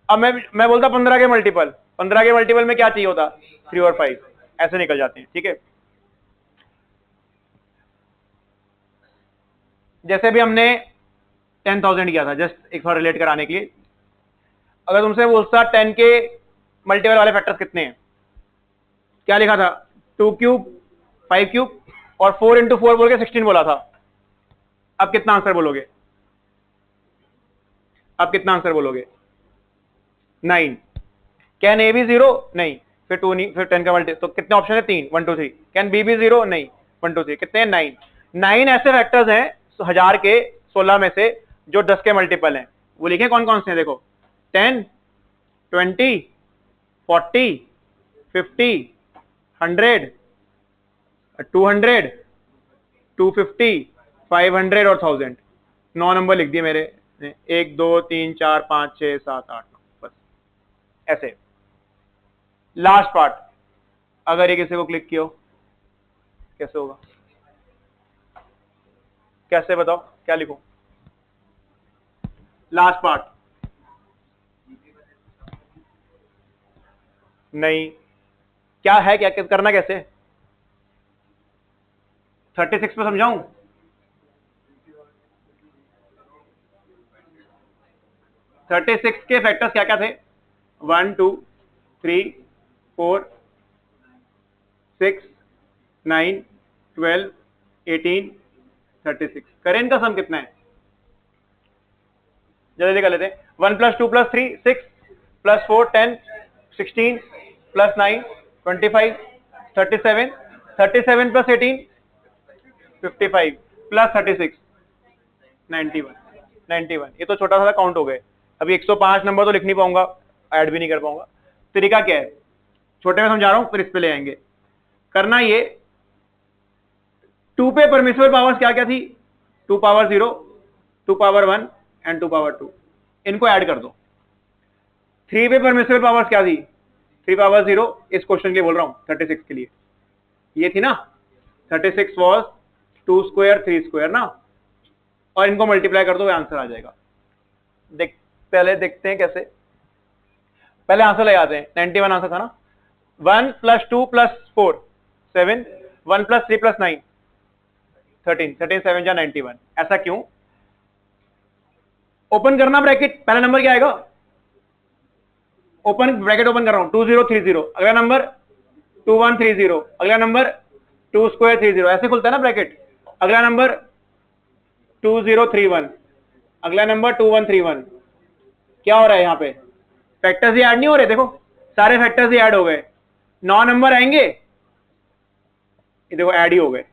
अब मैं बोलता 15 के मल्टीपल। 15 के मल्टीपल में क्या चाहिए होता? 3 और 5। ऐसे निकल जाते हैं, ठीक है। जैसे भी हमने 10,000 किया था, जस्ट एक बार रिलेट कराने के लिए। अगर तुमसे पूछता 10 के मल्टीपल वाले फैक्टर्स कितने हैं, क्या लिखा था? 2 क्यूब, 5 क्यूब और 4 इंटू 4 बोल के 16 बोला था। अब कितना आंसर बोलोगे? अब कितना आंसर बोलोगे? 9। Can A B 0? नहीं। फिर 2 नहीं, फिर 10 का मल्टी, तो कितने ऑप्शन है? 3 1 2 3। Can be 0? नहीं। 1 2 3 कितने हैं? 9। 9 ऐसे फैक्टर्स हैं 1000 के 16 में से जो 10 के मल्टीपल हैं। वो लिखे कौन कौन से हैं, देखो। 10 20 40 50 100 200 250 500 और 1000। 9 नंबर लिख दिए मेरे। 1 2 3 4 5 6 7 8 9। बस ऐसे। लास्ट पार्ट, अगर ये किसी को क्लिक किया हो कैसे होगा? कैसे बताओ, क्या लिखूं? लास्ट पार्ट नहीं, क्या है, क्या करना कैसे? 36 पे समझाऊं? थर्टी सिक्स के फैक्टर्स क्या क्या थे? 1 2 3 4 6 9 12 18 36। करें इनका सम कितना है? जल्दी कर लेते हैं। 1 plus 2 plus 3 6 plus 4 10 16 plus 9 25 37 37 plus 18 55 plus 36 91 91। ये तो छोटा सा काउंट हो गए। अभी 105 नंबर तो लिख नहीं पाऊंगा, ऐड भी नहीं कर पाऊंगा। तरीका क्या है? छोटे में समझा रहा हूं, फिर इस पे ले आएंगे। करना ये, 2 पे परमिसिबल पावर्स क्या क्या थी? 2 पावर 0 2 पावर 1 एंड 2 पावर 2। इनको ऐड कर दो। 3 पे परमिसिबल पावर्स क्या थी? 3 पावर 0। इस क्वेश्चन के लिए बोल रहा हूं, 36 के लिए ये थी ना। 36 वॉज 2 स्क्वायर 3 स्क्वायर ना, और इनको मल्टीप्लाई कर दो, आंसर आ जाएगा। पहले देखते हैं कैसे। पहले आंसर लगाते हैं। 91 आंसर था ना। 1 प्लस 2 प्लस 4 7 1 प्लस 3 प्लस 9 13 13 7 जा 91। ऐसा क्यों? ओपन करना ब्रैकेट, पहला नंबर क्या आएगा? ओपन ब्रैकेट ओपन कर रहा हूं, 2030। अगला नंबर 2130। अगला नंबर 2 स्क्वायर 30। ऐसे खुलता है ना ब्रैकेट। अगला नंबर 2031। अगला नंबर 2131। क्या हो रहा है यहाँ पे? फैक्टर्स ही ऐड नहीं हो रहे, देखो सारे फैक्टर्स ही ऐड हो गए। 9 नंबर आएंगे, ये देखो ऐड ही हो गए,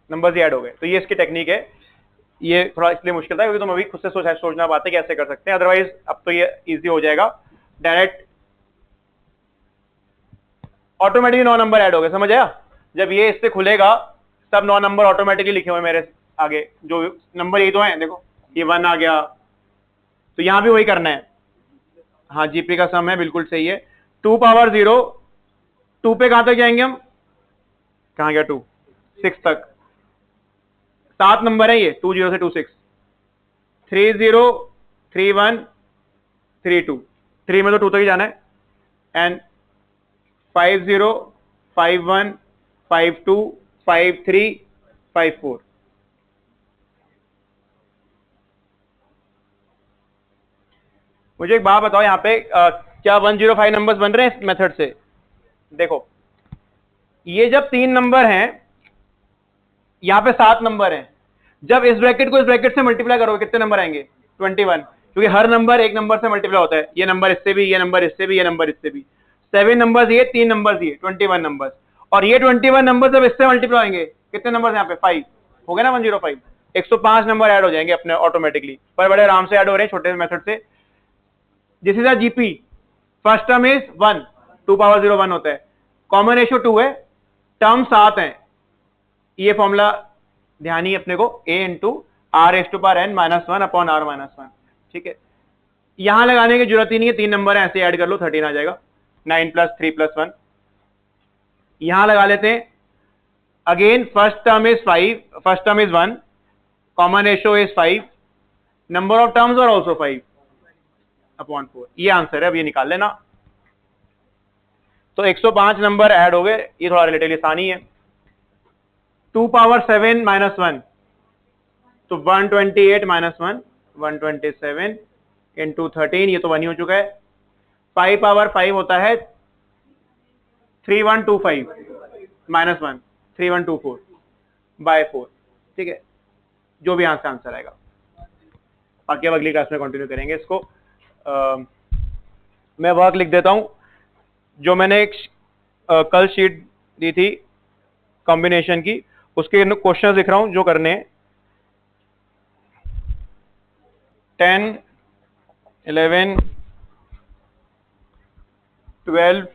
नंबर्स ही ऐड हो गए। तो ये इसकी टेक्निक है। ये थोड़ा इसलिए मुश्किल था क्योंकि तुम अभी खुद से सोचना पाते कैसे कर सकते हैं, अदरवाइज अब तो ये इजी हो जाएगा। डायरेक्ट ऑटोमेटिकली 9 नंबर ऐड हो गए, समझ आया? जब ये इससे खुलेगा सब 9 नंबर ऑटोमेटिकली लिखे हुए मेरे आगे, जो नंबर ये तो है, देखो ये 1 आ गया, तो यहां भी वही करना है। हाँ जीपी का सम है, बिल्कुल सही है। 2 पावर 0, 2 पे कहां तक जाएंगे हम, कहां गया 2, 6 तक, 7 नंबर है ये, 20 से 26, 30, 31, 32, 3 में तो 2 तक ही जाना है, एंड 50, 51, 52, 53, 54। मुझे एक बात बताओ, यहाँ पे क्या 105 नंबर्स बन रहे हैं इस मेथड से? देखो ये जब 3 नंबर हैं, यहाँ पे 7 नंबर हैं, जब इस ब्रैकेट को इस ब्रैकेट से मल्टीप्लाई करोगे कितने नंबर आएंगे? 21, क्योंकि हर नंबर एक नंबर से मल्टीप्लाई होता है, ये नंबर इससे भी, ये नंबर इससे भी, ये नंबर इससे भी। 7 नंबर्स ये, 3 नंबर्स ये, 21 नंबर्स। और ये 21 नंबर जब इससे मल्टीप्लाई होंगे, कितने नंबर यहाँ पे? 5 हो गए ना, 105। 105 नंबर ऐड हो जाएंगे अपने ऑटोमेटिकली, पर बड़े आराम से ऐड हो रहे हैं छोटे मेथड से। This is a GP, first term is 1, 2 power 0 1 होता है, कॉमन रेशियो 2 है, टर्म 7 है। ये फॉर्मूला ध्यान ही अपने को, a into R S to power N minus 1 upon R minus 1, ठीक है। यहां लगाने की जरूरत ही नहीं है, 3 नंबर है, ऐसे ऐड कर लो, 13 आ जाएगा, 9 + 3 + 1। यहां लगा लेते हैं, again first term is 5, first term is 1, common ratio is 5, number of terms are also 5 upon 4। ये आंसर है, अब ये निकाल लेना। तो 105 नंबर ऐड हो गए, ये थोड़ा रिलेटिवली आसानी है। 2 पावर 7 माइनस 1, तो 128 माइनस 1, 127 इंटू 13, ये तो 1 ही हो चुका है। 5 पावर 5 होता है 3125 माइनस 1, 3124 बाय 4, ठीक है, जो भी यहाँ से आंसर आएगा। बाकी अब अगली क्लास में कंटिन्यू करेंगे इसको। मैं वर्क लिख देता हूं, जो मैंने एक कल शीट दी थी कॉम्बिनेशन की, उसके क्वेश्चन लिख रहा हूं जो करने हैं। 10, 11, 12,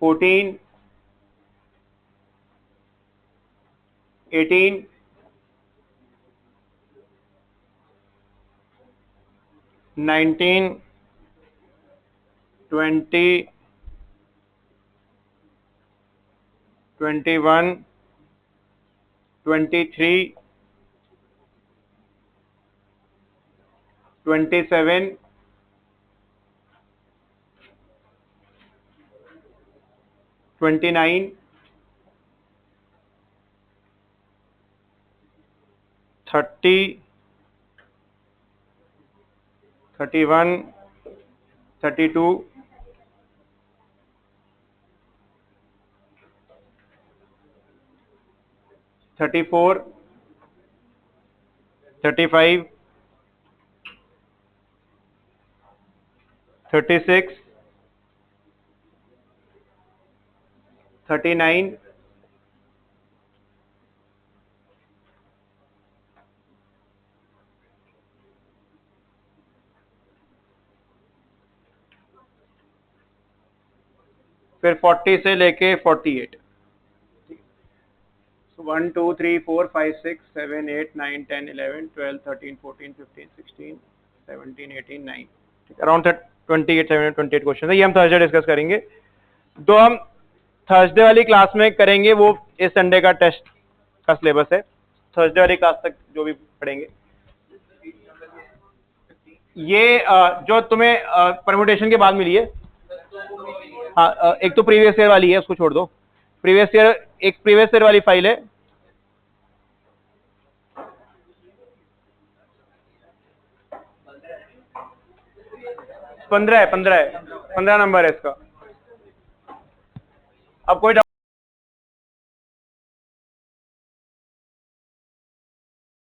14, 18, 19, 20, 21, 23, 27, 29, 30, 31, 32, 34, 35, 36, 39, फिर 40 से लेके 48। 1 2 3 4 5 6 7 8 9 10 11 12 13 14 15 16 17 18 9, अराउंड 28 28 क्वेश्चन है। ये हम थर्सडे डिस्कस करेंगे। तो हम थर्सडे वाली क्लास में करेंगे वो इस संडे का टेस्ट का सिलेबस है, थर्सडे वाली क्लास तक जो भी पढ़ेंगे। ये जो तुम्हें परम्यूटेशन के बाद मिली है, हाँ एक तो प्रीवियस ईयर वाली है, उसको छोड़ दो। प्रीवियस ईयर, एक प्रीवियस ईयर वाली फाइल है, पंद्रह है, 15 नंबर है इसका। अब कोई